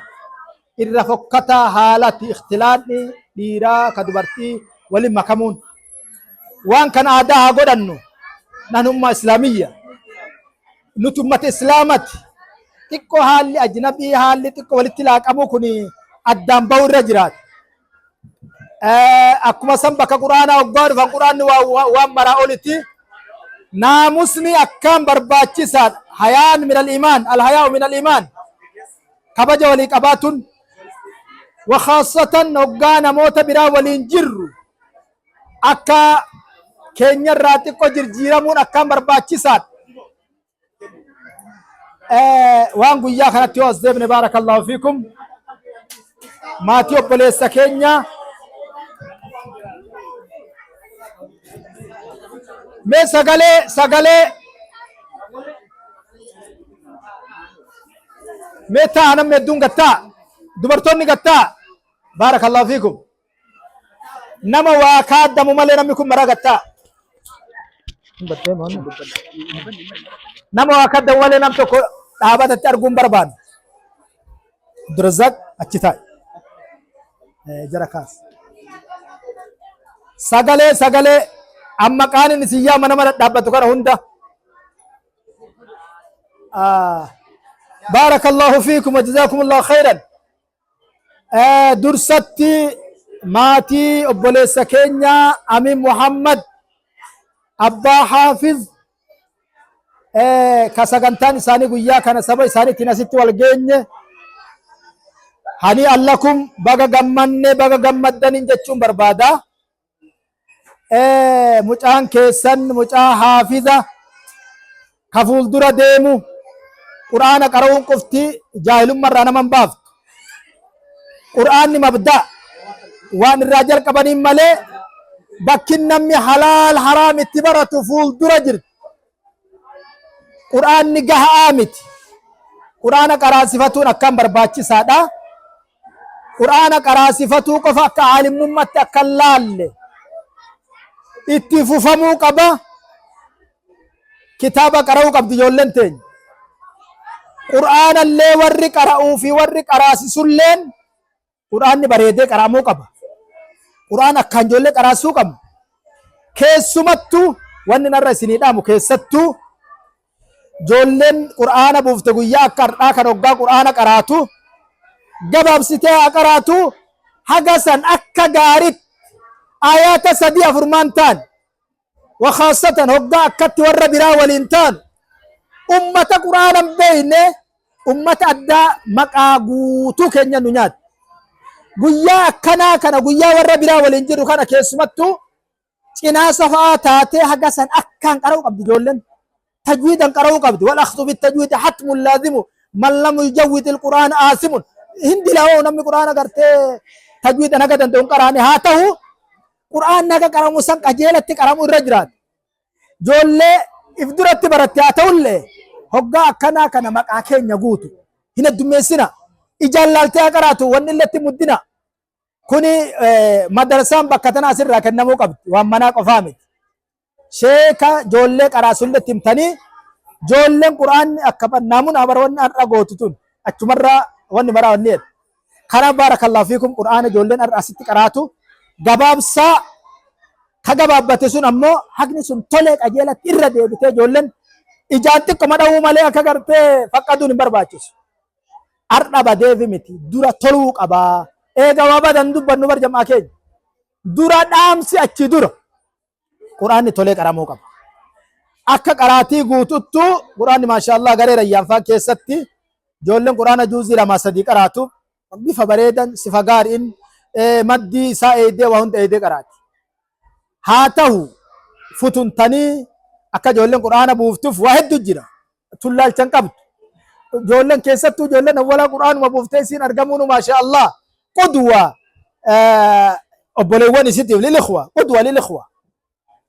irra fokkataa haalati ikhtilaaxni dhiiraa ka dubartii waliin makamuun waan kan aadaa haa godhannu nan umma islaamiyya nuti ummata islaamati xiqqoo haalli ajnabii haalli xiqqoo walitti laaqamuu kun addaan bahu irra jiraata. Akkuma san bakka quraanaa waggaa dhufan quraanni waan maraa olitti naamusni akkaan barbaachisaadha. Hayaan min al-imaan al-hayaa'u min al-imaan kabaja walii qabaatun wa khaasatan waggaa namoota biraa waliin jirru akka keenya irraa xiqqoo jirjiiramuun akkaan barbaachisaadha. Waan guyyaa kanatti yoo as deebine baarakallahu fiikum maatii obboleessa keenya mee sagalee mee taa namni hedduun gattaa dubartoonni gattaa baarakallahu fiikum nama waa kaaddamu malee namni kun maraa gattaa nama waa kaaddamu malee nam tokko dhaabatatti arguun barbaadu Abdurazaq achi taa'e jara kaas sagalee amma qaanin isin yaa mana dhaabbatu kana hunda baarakallahu fiikum wa jazakumullahu khairan dursatti maatii obboleessa keenya Amin Muhammad abbaa Haafiz ka sagantaan isaanii guyyaa kana saba isaaniitiin asitti wal geenye hani allakum baga gammanne baga gammaddanin jechuun barbaada. Mucaan keessan mucaa Haafiza ka fuuldura deemu qur'aana qara'uun qofti jaahilummaarraa nama hin baaftu. Qur'aanni mabda' waan irraa jalqabaniin malee bakkin namni halaal haraam itti baratu fuuldura jirti. Qur'aanni gahaa miti. Qur'aana qaraasifatuun akkaan barbaachisaadha. Qur'aana qaraasifatuu qofa akka aalimnummaatti akka laalle itti fufamuu qaba. Kitaaba qara'uu qabdi ijoolleen teenya. Qur'aana illee warri qara'uu fi warri qaraasisulleen qur'aanni bareedee qara'amuu qaba. Qur'aan akkaan ijoollee qaraasuu qabna. Keessumattuu wanni narra isinii dhaamu keessattuu ijoolleen qur'aana buufte guyyaa akka har'aa kan hoggaa qur'aana qaraatu gabaabsitee haa qaraatu haga san akka gaariitti ayata 3-4 ta'an wakhaasatan hoggaa akkatti warra biraa waliin ta'an ummata qur'aana hin beekne ummata addaa maqaa guutuu keenya nu nyaata. Guyyaa akkanaa kana guyyaa warra biraa waliin jiru kana keessumattuu cinaa safaa taatee haga san akkaan qara'uu qabdi ijoolleen. تجويدا قرأوا قبض والأخذ بالتجويد حتم لازم من لم يجود القرآن آثم هندي له نمي قرآن قرتي تجويدا نقد أنتم قرآن هاته قرآن نقد قرأوا سنك أجيلة قرأوا الرجرات جول إفدرت برت هاتول هقا كنا كنا مكاكين يقوتو هنا الدميسنا إجلالتها قرأتو ونلت مدنا كوني مدرسان بكتنا سرها كنمو قبض ومنا قفامي sheeka ijoollee qaraasulle timtanii ijoolleen qur'aanni akka bannaamuun abarwanni har'a gootutun achumarraa wanni maraa wanni jedhe kana baarakallahu fiikum qur'aana ijoolleen har'a asitti qaraatu gabaabsaa ka gabaabbate sun ammoo haqni sun tolee qajeelatti irra deebitee ijoolleen ijaan xiqqoo madhawuu malee akka gartee faqqaduun hin barbaachisu har'a badeefi miti dura toluu qabaa eega waa badan dubbannu barjamaa keenya dura dhaamsi achi dura qur'aanni tolee qaramuu qaba. Akka qaraatii guututtu qur'aanni maashaallah garee rayyaanfaa keessatti ijoolleen qur'aana juuzii 2-3 qaraatu bifa bareedan sifa gaariin maddii isaa eedee waa hunda eedee qaraati. Haa ta'u futuntanii akka ijoolleen qur'aana buuftuuf waa hedduu jira. Tullaalchan qabdu. Ijoolleen keessattuu ijoolleen awwalaa qur'aanuma buuftee isiin argamuun maashaallah qudwa obboleewwan isitiif lilikhwa qudwa lilikhwa.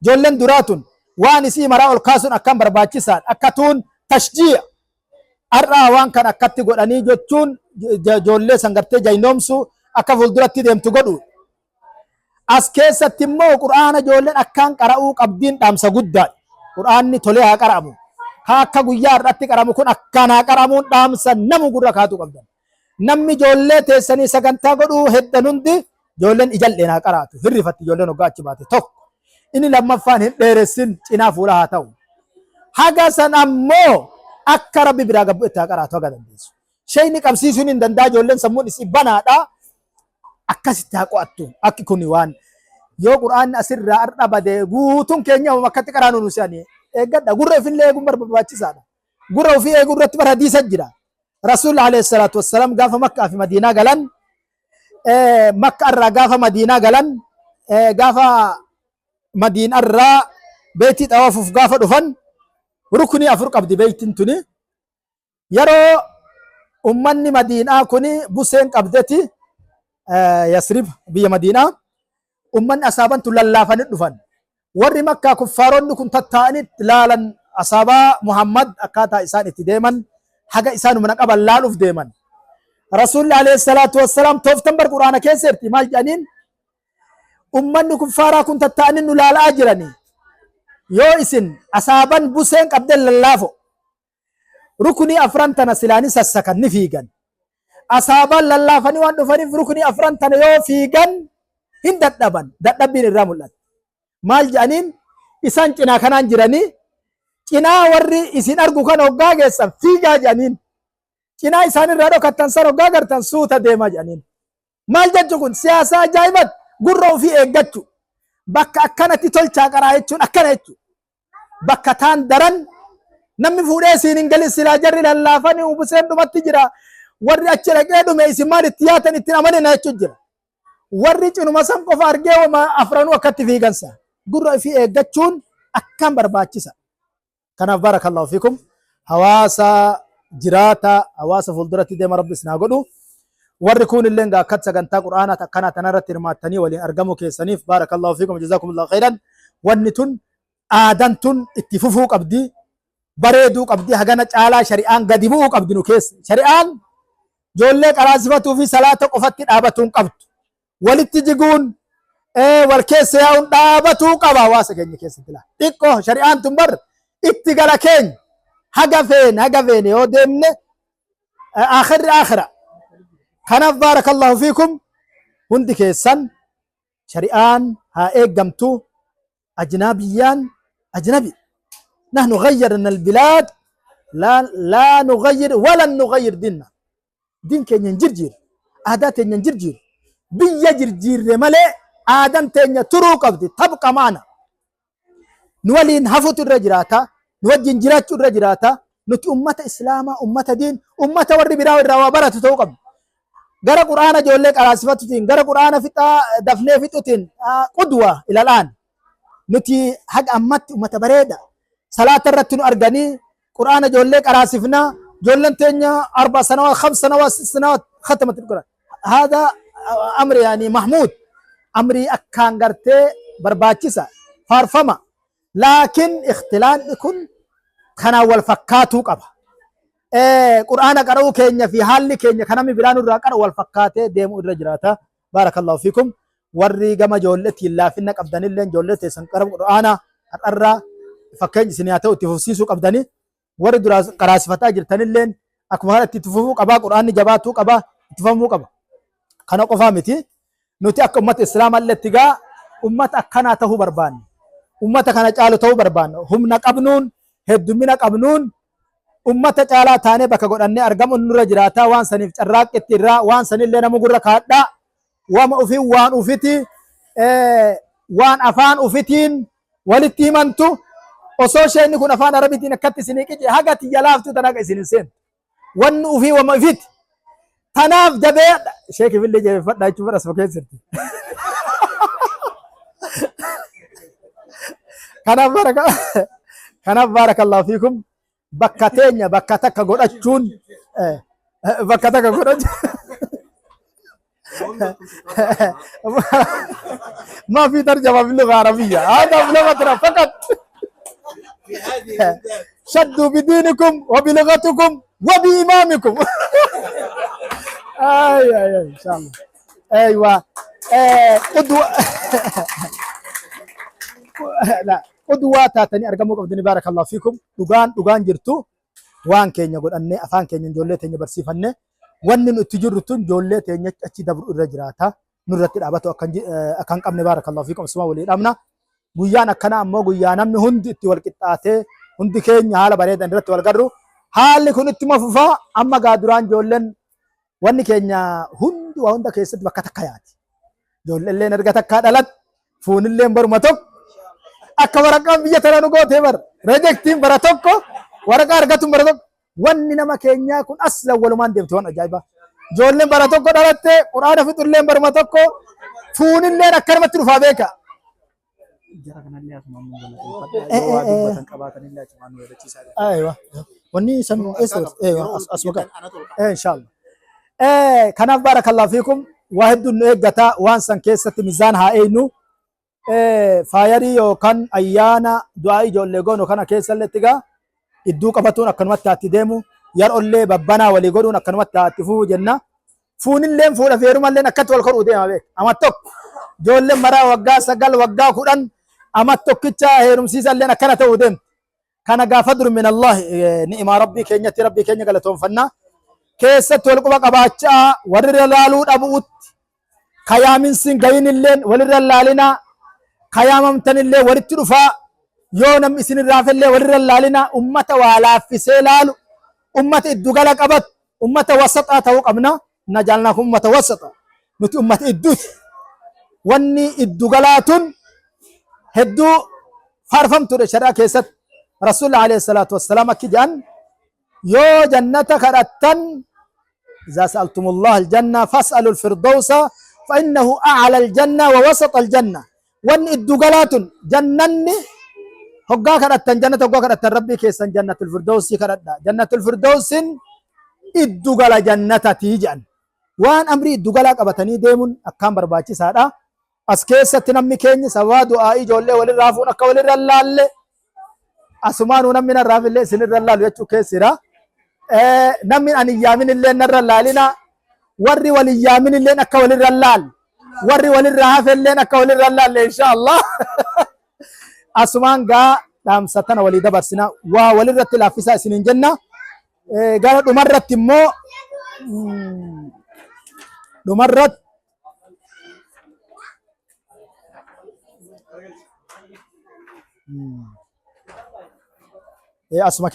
Ijoolleen duraatun waan isii maraa ol kaasuun akkaan barbaachisaadha. Akkatuun tashji'a har'aa waan kan akkatti godhanii jechuun ijoollee sangartee jaynoomsu akka fuulduratti deemtu godhu. As keessatti immoo qur'aana ijoolleen akkaan qara'uu qabdiin dhaamsa guddaadha. Qur'aanni tolee haa qara'amu. Haa akka guyyaa har'atti qara'amu kun akkaan haa qara'amuun dhaamsa namu gurra kaatu qabdan. Namni ijoollee teessanii sagantaa godhuu heddan hundi ijoolleen ijalleen haa qaraatu. Hirrifatti ijoolleen hoggaa achi baate tokko. Ini lammaffaan hin dheeressin cinaa fuula haa ta'u. Haga san ammoo akka rabbi biraa gabbu itti haa qaraatu haga dandeessu. Shayni qabsiisuun hin danda'a ijoolleen sammuun isii banaadha. Akkasitti haa qo'attu. Akki kuni waan yoo qur'aanni asirraa har'a badee guutuun keenya akkatti qaraanu nu se'anii eeggadha. Gurra ofillee eeguun barbaachisaadha. Gurra ofii eeguu irratti bara hadiisa jira. Rasuulli alayhi salaatu wassalaam gaafa Makkaa fi Madiinaa galan Makka irraa gaafa Madiinaa galan gaafa مدينة الراء بيتي طواف فقافة دفن ركني أفرق أبدي بيت تني يرو أمني مدينة كوني بوسين قبدتي يسرب بي مدينة أمن أصابا تلالافن دفن ور مكة كفارون كنت تتاني لالا أصابا محمد أكاتا إسان اتديما حاجة إسان من قبل لالوف ديما رسول الله عليه الصلاة والسلام توفتن بالقرآن كيسرتي ما جانين أمن كفارا كنت تتاني نلالا أجرني يو إسن أصابا بوسين قبد اللافو ركني أفرانتنا سلاني سسكن نفيقا أصابا للافني وان دفني ركني أفرانتنا يو فيقا هندت دبن دبين الرامولات maal jedhaniin isaan cinaa kanaan jiranii cinaa warri isin argu kan hoggaa geessan fiigaa jedhaniin cinaa isaan irraa dhokattan san hoggaa gartan suuta deemaa jedhaniin maal jechu kun siyaasa ajaa'ibat gurra ofii eeggachuu bakka akkanatti tolchaa qaraa jechuun akkana jechuu bakka taan daran namni fuudhee isiin hin galin silaa jarri lallaafanii ubuseen dhumatti jira warri achi dhaqee dhume isin maal itti yaatan ittiin amanina jechuu jira warri cinuma san qofa argee wama afranuu akkatti fiigansa gurra fi eeggachuun akkam barbaachisa kanaaf barakallahu fiikum hawaasa jiraata hawaasa fuulduratti deema rabbi isin haa godhu warri kun illee akkat sagantaa qur'aanaa akkanaa tanarratti hirmaattanii waliin argamu keessaniif barakallahu fiikum jazakumullahu khairan wanni tun aadan tun itti fufuu qabdi bareeduu qabdi hagana caalaa shari'aan gadi bu'uu qabdi nu keessa shari'aan ijoollee qaraasifatuu fi salaata qofatti dhaabatuu hin qabdu walitti jiguun wal keessa yaa'uun dhaabatuu qaba hawaasa keenya keessatti laa xiqqoo shari'aan tun bar itti gala keenya haga feene yoo deemne akhirri akhira kanaaf barakallahu fiikum hundi keessan shari'aan haa eeggamtu ajnabiyyaan ajnabi نحن غيرنا البلاد لا نغير ولا نغير ديننا دين كينيا جرجير عادات كينيا جرجير بيا جرجير ملئ آدم تينيا ترو قبضي تبقى معنا نولين هفوت الرجراتا نوجين جرات الرجراتا نتي أمة إسلاما أمة دين أمة ورد براو الروابرة تتوقب غير قرآن جول لك على صفتين غير قرآن فتا دفنه فتوتين قدوة إلى الآن نتي حق أمة بريدة صلاة الرتن أرغاني قرآن جول لك على صفنا جولن تينيا 4 سنوات 5 سنوات 6 سنوات ختمت القرآن هذا أمر يعني محمود أمري أكان غرتي برباچسا فارفما لكن اختلال يكون خنا والفكاتو قبا قرآن قرأوا كينيا في حال كينيا خنا مبران الراقر والفكاتي ديمو الرجراتا بارك الله فيكم ورّي قم جولتي الله فينك أبداني اللين جولتي سنقرب قرآن الأرى فكين سنياتو تفسيسو قبداني ورّي دراس قراسفتا جرتاني اللين أكمهارة تتففو قبا قرآن جباتو قبا تفهمو قبا خنا قفامتي nuti akka ummata islaamaa illee ummata akkanaa tahuu barbaanne ummata kana caalu tahuu barbaanne humna qabnuun heddumina qabnuun ummata caalaa taanee bakka godhannee argamu nurra jiraata waan saniif carraaqqetti irraa waan sanillee namu gurra kaadhaa wama ufii waan ufiti waan afaan ufitiin walitti himantu osoo isheen kun afaan arabiitiin akkatti isinii qice haga tiyya laaftu tanaga isin hin seentu wanni ufii wama ufiti tanaaf jabeedha sheekh billee jabeeffadha jechuun fedhas fakkeessirti kanaaf barakallahu fiikum bakka teenya bakka takka godhachuun bakka takka godhachuun ما في ترجمة باللغة العربية هذا بلغتنا فقط شدوا بدينكم وبلغتكم وبإمامكم أي إن شاء الله أيوة قدوة لا قدوة تاتني أرقمكم بدني بارك الله فيكم دوغان جرتو وان كين يقول أني أفان كين جولة تاني برسيفني وانن اتجرتون جولة تاني أشي دبر الرجراتا نرتي الأباتو أكان قمني بارك الله فيكم اسمه ولي الأمنا guyyaana akkana ammoo guyyaa namni hundi itti wal qixxaatee hundi keenya haala bareedan irratti wal garru haalli kun ittuma fufaa amma gaa duraan ijoolleen wanni keenya hundi waa hunda keessatti bakka takka yaati ijoolleen erga takkaa dhalat fuunilleen baruma tokko akka waraqaan biyya tana nu gootee bar reejektiin bara tokko waraqaa argatuun bara tokko wanni nama keenyaa kun aslan walumaan deemte waan ajaa'ibaa ijoolleen bara tokko dhalatte quraana fixulleen baruma tokko fuunilleen akkanumatti dhufaa beeka jara kanallee asuma ammoo galateeffadha. Yoo waa dubbatan qabaatanillee asuma nu yaadachiisaa jira. Aywa. Wanni san as maka. Inshallah. Kanaaf barakallahu fiikum waa hedduun nu eeggata waan san keessatti mizaan haa eeynu. Faayarii yookaan ayyaana du'aa ijoollee goonu kana keessallee itti idduu qabatuun akkanumatti haatti deemu yerollee babbanaa walii godhuun akkanumatti haatti fufuu jenna. Fuunilleen fuudha feerumalleen akkatti wal koruu deema beek. Amma tokko ijoolleen maraa waggaa 9 waggaa 10 amma tokkicha heerumsiisalleen akkana ta'uu deemti. Kana gaafa dur min Allah ni'imaa rabbii keenyatti rabbii keenya galatoonfanna. Keessatti wal quba qabaachaa warri laaluu dhabuutti kayaaminsin gayinilleen walirra laalinaa kayaamamtanillee walitti dhufaa yoo namni isinirraafellee walirra laalinaa ummata waa laaffisee laalu ummata iddugala qabatu ummata wasaxaa ta'uu qabna. Najaalnaakum ummata wasaxa nuti ummata idduuti. Wanni iddugalaatun hedduu faarfamtuudha shari'aa keessatti. Rasuulli alayhi salaatu wassalaam akki jedhan yoo jannata kadhattan إذا سألتم الله الجنة فاسألوا الفردوس فإنه أعلى الجنة ووسط الجنة. وان الدقلات جنني هقا كرتن جنة هقا كرتن ربي كيسن جنة الفردوس كرتن جنة الفردوس الدقل جنة تيجان وان أمري الدقلا قبتني ديمون أكام برباچي سادا أسكيسة تنمي كيني سوا دعائي جولي ولي رافون أكا ولي رلال أسمانو نمين الرافي اللي سنر رلال ويچو كيسيرا نمين أن يامين اللي نر رلالنا وري ولي يامين اللي أكا ولي رلال وري ولي رافي اللي أكا ولي رلال إن شاء الله أسمان قا دام ستنا ولي دبر سنا ولي رتل أفسا سنين جنة قالت مرت مو نمرت يا اسمك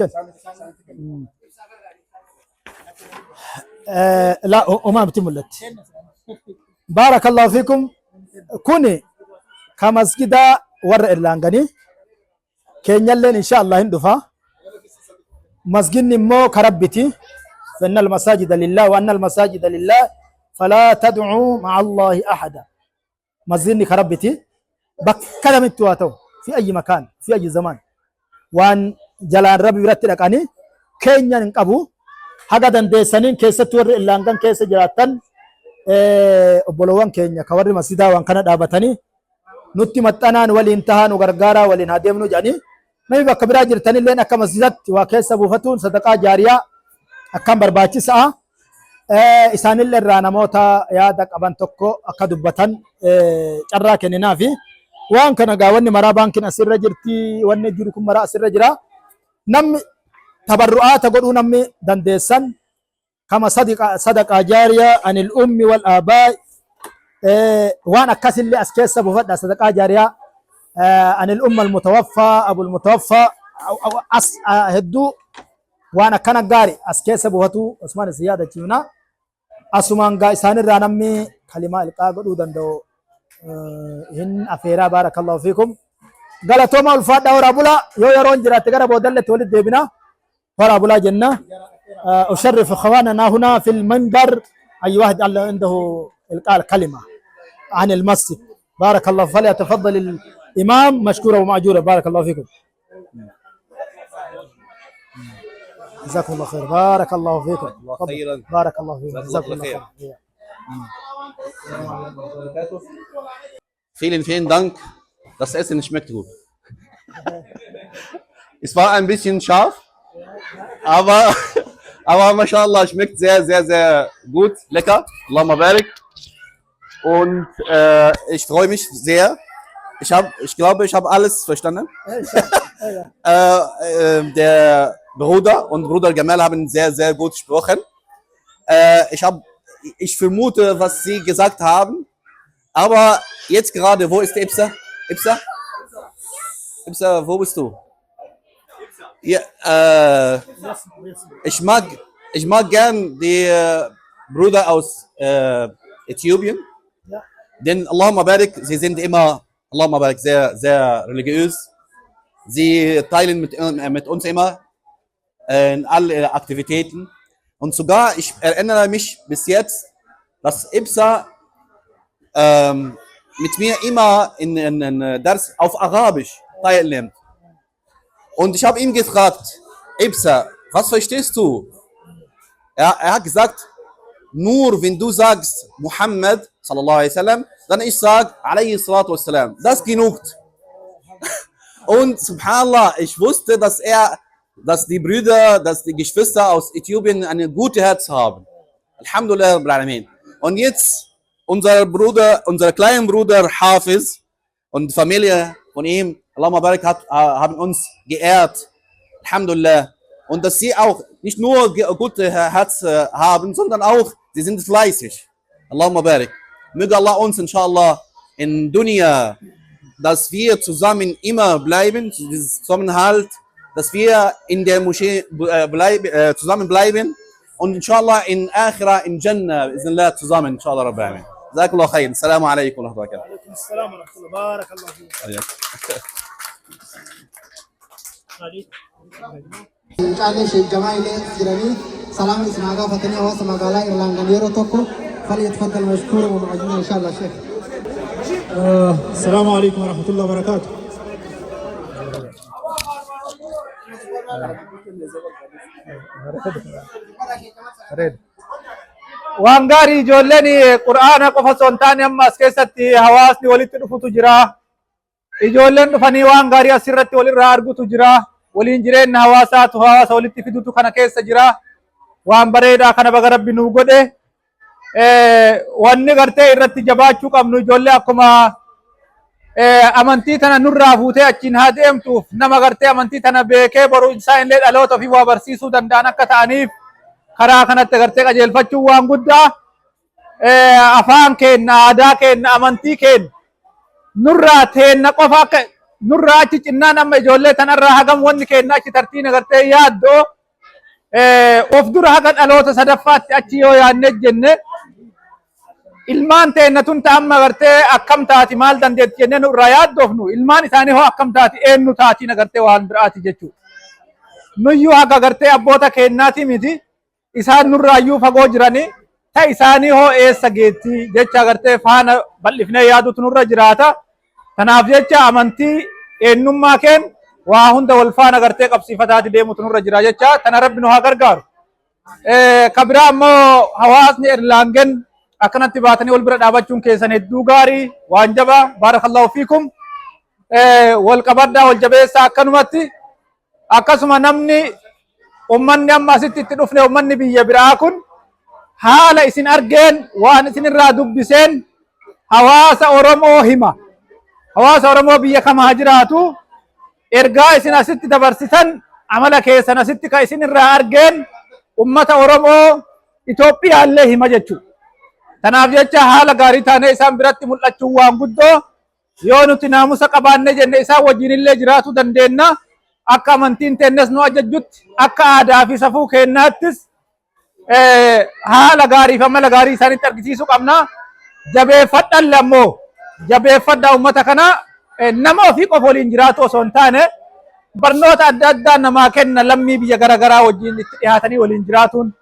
لا وما بتملت بارك الله فيكم كوني كمسجد ور إرلانغاني كينيا لين إن شاء الله هندفا مسجد نمو كربتي فإن المساجد لله وأن المساجد لله فلا تدعوا مع الله أحدا. مسجد كربتي بكذا متواتو في أي مكان في أي زمان وان جلال ربي برتلك أني كينيا نقبو هذا دندسانين كيسة تور إلانغان كيسة جراتن بلوان كينيا كواري مسجدا وان كانت أبتني نتي متنان والانتهان وغرغارا والانهادم نجاني ما يبقى كبيرة جرتني لين أكا مسجدات وكيسة بوفتون صدقاء جارية أكام برباچي ساعة إسان اللي رانا موتا يادك أبان توكو أكا دبتن چرا كننا في وان كان غاوني مرابان كن أسر جرتي وان جركم مرا أسر جرا نم تبرعات قدو نمي دندسان كما صدقة جارية عن الأم والآباء وان أكاس اللي أسكيسة بفضل صدقة جارية عن الأم المتوفى أبو المتوفى أو هدو وانا كان غاري اسكيس بوتو عثمان زياده جينا اسمان غا اسان رانمي كلمه القا غدو دندو ان افيرا بارك الله فيكم غلطوما الفادا ورابولا يو يرون جرات غرا بودل تولد ديبنا ورابولا جنة اشرف اخواننا هنا في المنبر اي واحد الله عنده القاء الكلمه عن المسجد بارك الله فليتفضل الامام مشكورا وماجورا بارك الله فيكم جزاكم الله خير بارك الله فيكم خيرا بارك الله فيكم جزاكم الله خير Vielen Dank. Das Essen schmeckt gut. Es war ein bisschen scharf, aber mashallah schmeckt sehr gut, lecker. Allahumma barik. Und ich freue mich sehr. Ich glaube, ich habe alles verstanden. Der Bruder und Bruder Gamal haben sehr gut gesprochen. Ich vermute, was sie gesagt haben. Aber jetzt gerade, wo ist Ibsa? Ibsa, wo bist du? Ja, ich mag gern die Brüder aus Äthiopien. Denn Allahumma barik, sie sind immer Allahumma barik sehr religiös. Sie teilen mit uns immer in alle Aktivitäten. Und sogar, ich erinnere mich bis jetzt, dass Ibsa mit mir immer in Dars auf Arabisch teilnimmt. Und ich habe ihn gefragt, Ibsa, was verstehst du? Er hat gesagt, nur wenn du sagst Muhammad sallallahu alaihi wasallam, dann ich sag alaihi salatu wassalam. Das genügt. Und subhanallah, ich wusste, dass die Brüder, dass die Geschwister aus Äthiopien eine gute Herz haben. Alhamdulillah Rabbil Alamin. Und jetzt unser kleiner Bruder Hafiz und Familie von ihm, Allahumma barik, haben uns geehrt. Alhamdulillah. Und dass sie auch nicht nur gute Herz haben, sondern auch, sie sind fleißig. Allahumma barik. Möge Allah uns inshallah in Dunya, dass wir zusammen immer bleiben, dieses Zusammenhalt, dass wir in der Moschee zusammen bleiben und inshallah in Akhirah, in Jannah, bismillah zusammen, inshallah Rabbil Alamin. Jazakallah khair. Assalamu alaikum wa rahmatullahi wa barakatuh. Assalamu alaikum. Barakallahu fiik. Caalee Sheikh Jamaa'ilee jiranii salaama isin haa gaafatanii hawaasa magaalaa Irlaangan yeroo tokko falyatafaddal mashkuura wa ma'ajuuna inshallah Sheikh. Assalamu alaikum wa rahmatullahi wa barakatuh. Waan gaarii ijoolleen qura'aana qofa osoo hin taane amma as keessatti hawaasni walitti dhufutu jira. Ijoolleen dhufanii waan gaarii asirratti walirraa argutu jira. Waliin jireenya hawaasaatu hawaasa walitti fidutu kana keessa jira. Waan bareedaa kana baga Rabbi nuu godhe. Wanni gartee irratti jabaachuu qabnu ijoollee akkuma amantii tana nurraa fuutee achiin haa deemtuuf nama gartee amantii tana beekee boru isaa illee dhaloota ofii waa barsiisuu danda'an akka ta'aniif karaa kanatti gartee qajeelfachuun waan guddaa. Afaan keenya, aadaa keenya, amantii keenya nurraa teenna qofa akka nurraa achi cinnaan amma ijoollee tanarraa hagam wanni keenya achi tartiina gartee yaaddoo of dura haga dhaloota sadaffaatti achi yoo yaadne jenne ilmaan teenna tun amma gartee akkam taati maal dandeetti jennee nurraa yaaddofnu ilmaan isaanii hoo akkam taati eenyu taatiin agartee waan biraati jechuudha. Nuyyuu haga gartee abboota keenyaati miti isaan nurraayyuu fagoo jiranii ta isaanii hoo eessa geetti jecha agartee faana bal'ifnee yaadutu nurra jiraata. Kanaaf jecha amantii eenyummaa keen waa hunda wal faana agartee qabsiifataati deemutu nurra jira jecha tana Rabbi nu haa gargaaru. Kabiraa ammoo hawaasni Irlaangen akkanatti baatanii wal bira dhaabachuun keessan hedduu gaarii waan jabaa baarakallahu fiikum. Wal qabaddaa wal jabeessaa akkanumatti akkasuma namni ummanni amma asitti itti dhufne ummanni biyya biraa kun haala isin argeen waan isin irraa dubbiseen hawaasa Oromoo hima. Hawaasa Oromoo biyya kamaa jiraatu ergaa isin asitti dabarsitan amala keessan asitti ka isin irraa argeen ummata Oromoo Itoophiyaallee hima jechuudha. Kanaaf jecha haala gaarii taanee isaan biratti mul'achuun waan guddoo yoo nuti naamusa qabaanne jenne isaan wajjinillee jiraatu dandeenya. Akka amantiin teennes nu ajajjutti akka aadaa fi safuu keenyaattis haala gaarii fi amala gaarii isaanitti argisiisuu qabna. Jabeeffadhaan ammoo jabeeffadhaa ummata kana nama ofii qofa waliin jiraatu osoo hin taane barnoota adda addaa namaa kenna lammii biyya garaagaraa wajjin itti dhiyaatanii waliin jiraatuun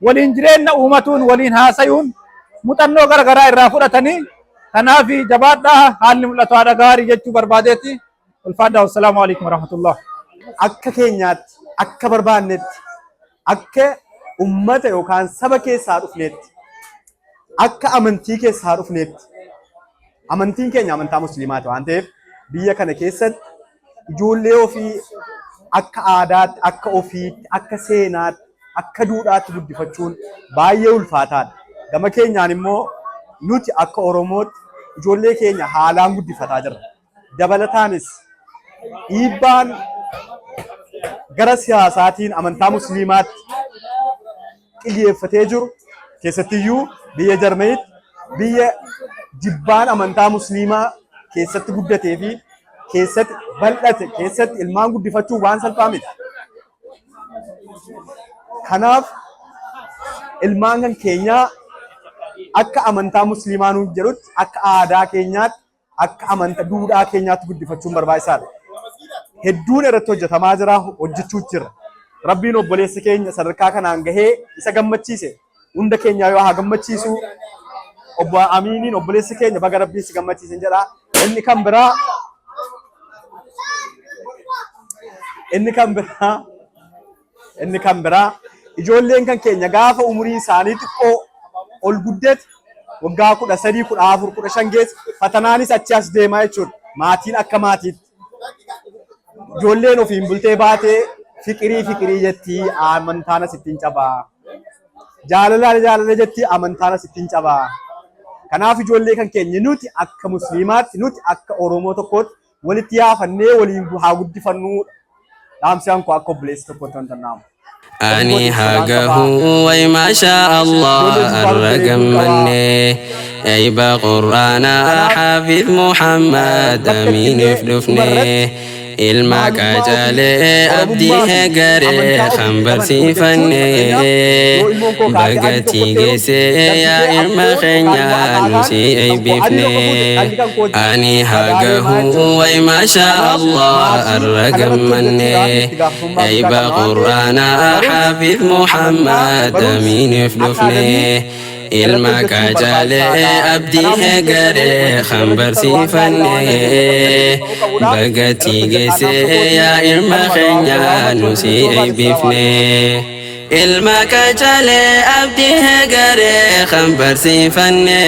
waliin jireenya uumatuun waliin haasayuun muuxannoo garaagaraa irraa fudhatanii kanaaf jabaadhaa haalli mul'atu haadha gaarii jechuu barbaadeetti ulfaadhaa. Wassalaamu alaikum warahmatullah. Akka keenyaatti akka barbaannetti akka ummata yookaan saba keessaa dhufneetti akka amantii keessaa dhufneetti amantiin keenya amantaa musliimaati waan ta'eef biyya kana keessatti ijoollee ofii akka aadaatti akka ofiitti akka seenaatti akka duudhaatti guddifachuun baay'ee ulfaataadha. Gama keenyaan immoo nuti akka Oromootti ijoollee keenya haalaan guddifataa jirra. Dabalataanis dhiibbaan gara siyaasaatiin amantaa musliimaatti xiyyeeffatee jiru keessattiyyuu biyya Jarmaniitti biyya jibbaan amantaa musliimaa keessatti guddatee fi keessatti bal'ate keessatti ilmaan guddifachuu waan salphaa miti. Kanaaf ilmaan kan keenyaa akka amantaa musliimaa nuuf jedhutti akka aadaa keenyaatti akka amantaa duudhaa keenyaatti guddifachuun barbaachisaadha. Hedduun irratti hojjetamaa jira, hojjechuu jira. Rabbiin obboleessa keenya sadarkaa kanaan gahee isa gammachiise hunda keenya yoo haa gammachiisu obbo Amiiniin obboleessi keenya baga rabbiin si gammachiisin jedha. Inni kan biraa ijoolleen kan keenya gaafa umuriin isaanii xiqqoo ol guddeet waggaa 13, 14, 15 geesse fatanaanis achi as deemaa jechuudha. Maatiin akka maatiitti. Ijoolleen ofiin bultee baatee fiqirii jetti amantaanas ittiin cabaa. Jaalala jetti amantaanas ittiin cabaa. Kanaaf ijoollee kan keenya nuti akka musliimaatti nuti akka Oromoo tokkootti walitti yaafannee waliin haa guddifannu. Dhaamsaan koo akka obboleessi tokkotti wanta naamu. أني هاجه وي ما شاء الله الرقمني أي بقرآن حافظ محمد أمين فلفني الماك جالي أبدي هجري خنبر سيفني بقتي جسي يا المخنيا نسي أي بفني أني هاجه وي ما شاء الله الرقمني أي بقرآن حافظ محمد أمين فلفني الماك جالي أبدي هجري خنبر سيفني بقتي جسي يا المخنيا نسي أي بفني الماك جالي أبدي هجري خنبر سيفني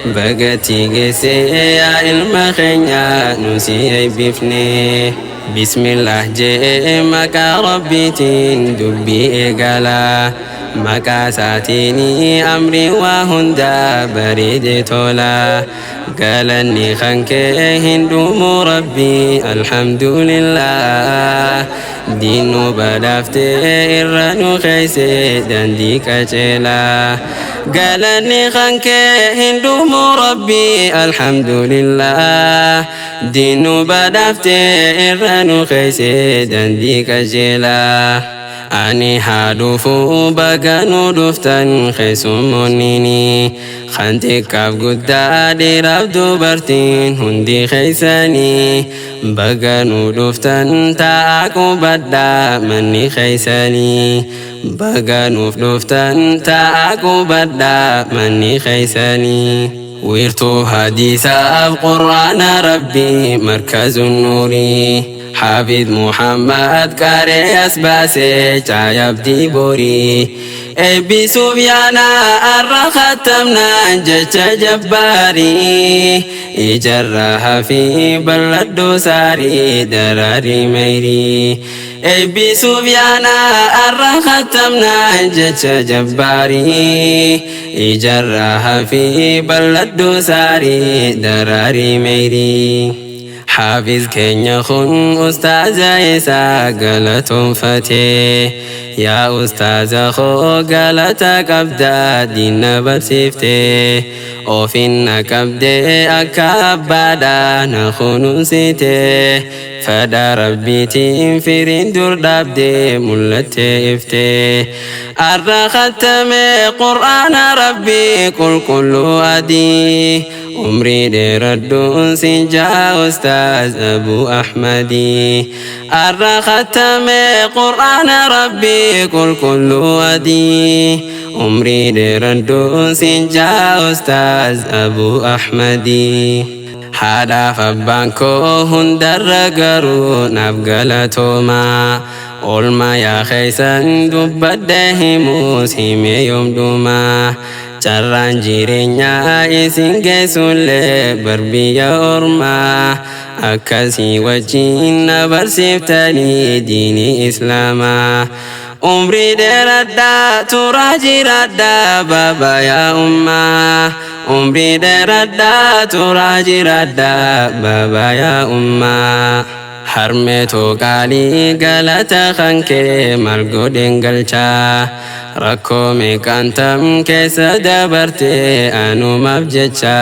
بقتي جسي يا المخنيا نسي أي بفني بسم الله جي مكا ربي تندبي إقالا مكا ساتيني أمري وهندا بريد تولا قالني خنك هندو مربي الحمد لله دينو بدافت إرانو خيسي داندي كجلا قالني خنك هندو مربي الحمد لله دينو بدافت إرانو خيسي داندي كجلا أني هادوفو بغانو دفتن خيسومونيني خانتي كاف قدادي رابدو برتين هندي خيساني بغانو دفتن تاكو بدا مني خيساني بغانو دفتن تاكو بدا مني خيساني ويرتو حديثا قرآن ربي مركز النوري حافظ محمد كاري أسباسي يبدي بوري أبي سفيانا الرختمنا جج جباري إجرها في بلد ساري دراري ميري أبي سفيانا الرختمنا جج جباري إجرها في بلد ساري دراري ميري حافظ كينيا خن أستاذ عيسى قالتهم فتي يا أستاذ خو قالتك أبدا دين برسفتي وفينا كبدي أكبدا نخون سيتي فدا ربي تنفرين دور دابدي ملتي افتي أرختم قرآن ربي كل أدي عمري دير الدون سنجا أستاذ أبو أحمدي أرختم قرآن ربي كل أدي عمري دير الدون سنجا أستاذ أبو أحمدي حدا فبانكو هندر قرو نبقلتوما أولما يا خيسان دبده موسيم يوم دوما carraan jireenyaa isin geessulle barbiyya ormaa akkasii wajjin na barsiiftanii diinii islaamaa umrii dheeradhaa turaa jiraadhaa baaba yaa ummaa umrii dheeradhaa turaa jiraadhaa baaba yaa ummaa harmee tooqaalii galata kan kee maal godhen galchaa rakkoo meeqantam keessa dabarte anumaaf jecha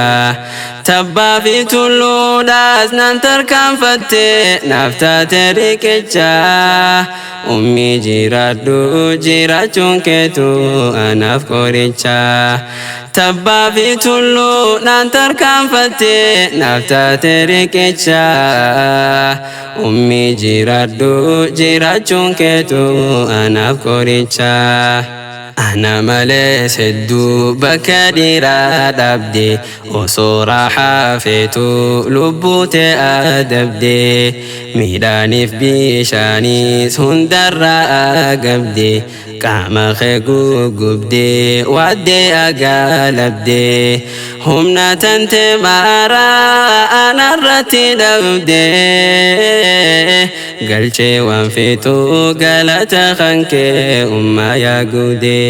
tabbaa fi tulluudhaas nan tarkaanfatte naaf taate riqicha ummii jiraadhu jiraachuun keetu anaaf qoricha tabbaa fi tulluu nan tarkaanfatte naaf taate riqicha ummii jiraadhu jiraachuun keetu anaaf qoricha أنا مليس الدوبك ديرا دبدي وصورة حافيتو لبوتي أدبدي ميداني في بيشاني سندر أقبدي كعما خيقو قبدي ودي أقالبدي هم نتنت مارا أنا الرتي دبدي قلشي وانفيتو قالت خنكي أما يا قودي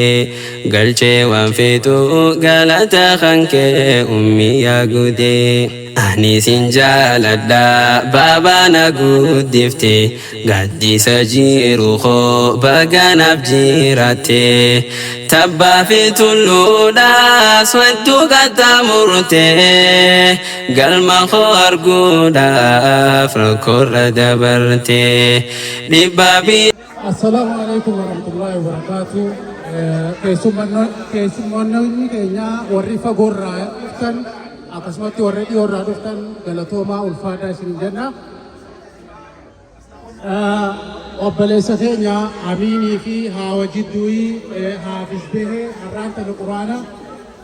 قلشي وانفيتو قالت خنكي أمي يا قودي أني سنجال الدا بابا نقود دفتي قدي سجير خو بقى نبجيرتي تبا في تلودا سودو قد مرتي قل ما خور قودا فركور دبرتي لبابي. السلام عليكم ورحمة الله وبركاته. keessummoonni keenya warri fagoo irraa dhuftan akkasumatti warri dhiyoo irraa dhuftan galatoomaa ulfaataa isin jenna. Obboleessa keenya Amiinii fi Haawa Jidduuyi Haafis Behee har'aan tana quraana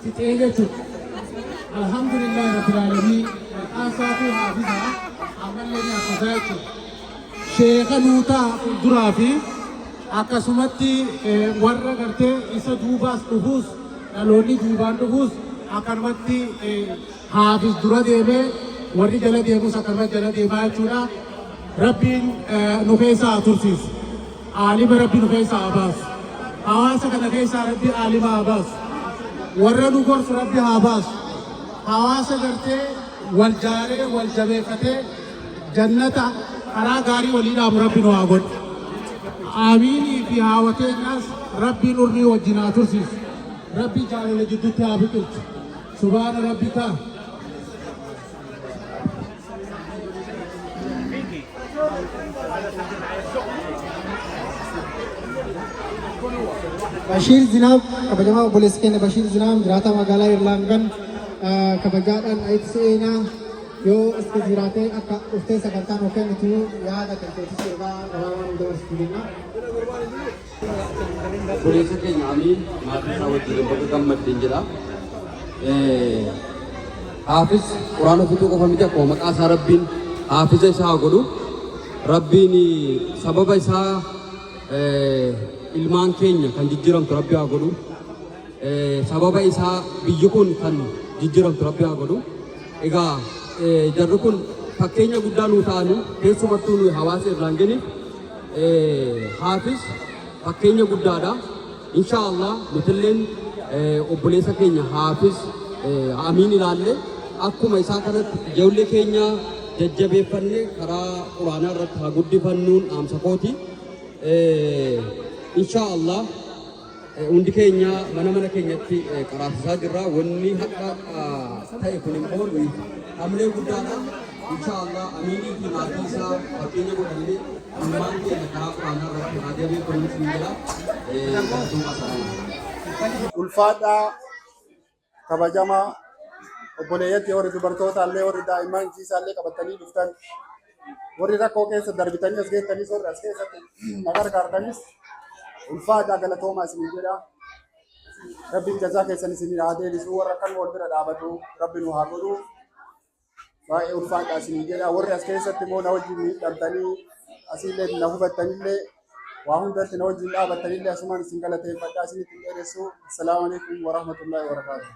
fixee jechuudha. Alhamdulillah rabbil aalamiin maqaasaa fi haafisaa ammallee nyaachisaa jechuudha. Sheeka Nuutaa fuulduraa fi akkasumatti warra gartee isa duubaas dhufuus dhaloonni duubaan dhufuus akkanumatti haafis dura deemee warri jala deemus akkanumatti jala deemaa jechuudha. Rabbiin nu keessaa tursiisu. Aalima rabbi nu keessaa baasu. Hawaasa kana keessaa rabbi aalima haa baasu. Warra nu gorsu rabbi haa baasu. Hawaasa gartee wal jaaree wal jabeeffatee jannata karaa gaarii walii dhaabu rabbi nu haa godhu. Amiinii fi haawateenyaas rabbiin urrii wajjin haa tursiisu. Rabbi jaalala jidduutti haa biqilchu. Subhaana rabbika. Bashir Zinab, kabajamaa obboleessa keenya Bashir Zinab jiraataa magaalaa Irlaangan kabajaadhaan ayitti seenaa yoo iska jiraatee akka dhuftee sagantaan yoo kennitu yaada kenteetis ergaa gabaabaa nu dabarsitu jenna. Obboleessa keenya Amiin maatii isaa wajjin bakka gammaddeen jedha. Haafis quraana fixuu qofa miti akkuma maqaa isaa Rabbiin haafisa isaa haa godhu. Rabbiin sababa isaa ilmaan keenya kan jijjiiramtu Rabbi haa godhu. Sababa isaa biyyi kun kan jijjiiramtu Rabbi haa godhu. Egaa jarri kun fakkeenya guddaa nuu ta'anii keessumattuu nuyi hawaasa Irlaangeniif haafis fakkeenya guddaadha. Inshaallah nutilleen obboleessa keenya haafis Amiin ilaalle akkuma isaa kanatti ijoollee keenya jajjabeeffannee karaa quraanaa irratti haa guddifannuun dhaamsa kooti. Inshaallah hundi keenya mana keenyatti qaraasisaa jirra. Wanni haqa ta'e kun immoo nuyi hamlee guddaadha. Inshaallah Amiinii fi maatii isaa fakkeenya godhannee ilmaan keenya karaa quraanaa irratti haa jabeeffannu siin jedha. Ulfaadhaa kabajamaa obboleeyyatti warri dubartoota illee warri daa'imman jiisaa illee qabatanii dhuftan warri rakkoo keessa darbitanii as geettanis warri as keessatti na gargaartanis ulfaadhaa galatoomaa isinii jedha. Rabbiin jazaa keessan isinii haa deebisu. Warra kan wal bira dhaabatu Rabbi nu haa godhu. Baay'ee ulfaadhaa isinii jedha. Warri as keessatti immoo na wajjin miidhamtanii asiillee na hubattanillee waa hundatti na wajjin dhaabattanillee asumaan isin galateeffadhaa isinitti dheeressu. Assalaamu alaikum wa rahmatullahi wa barakaatuh.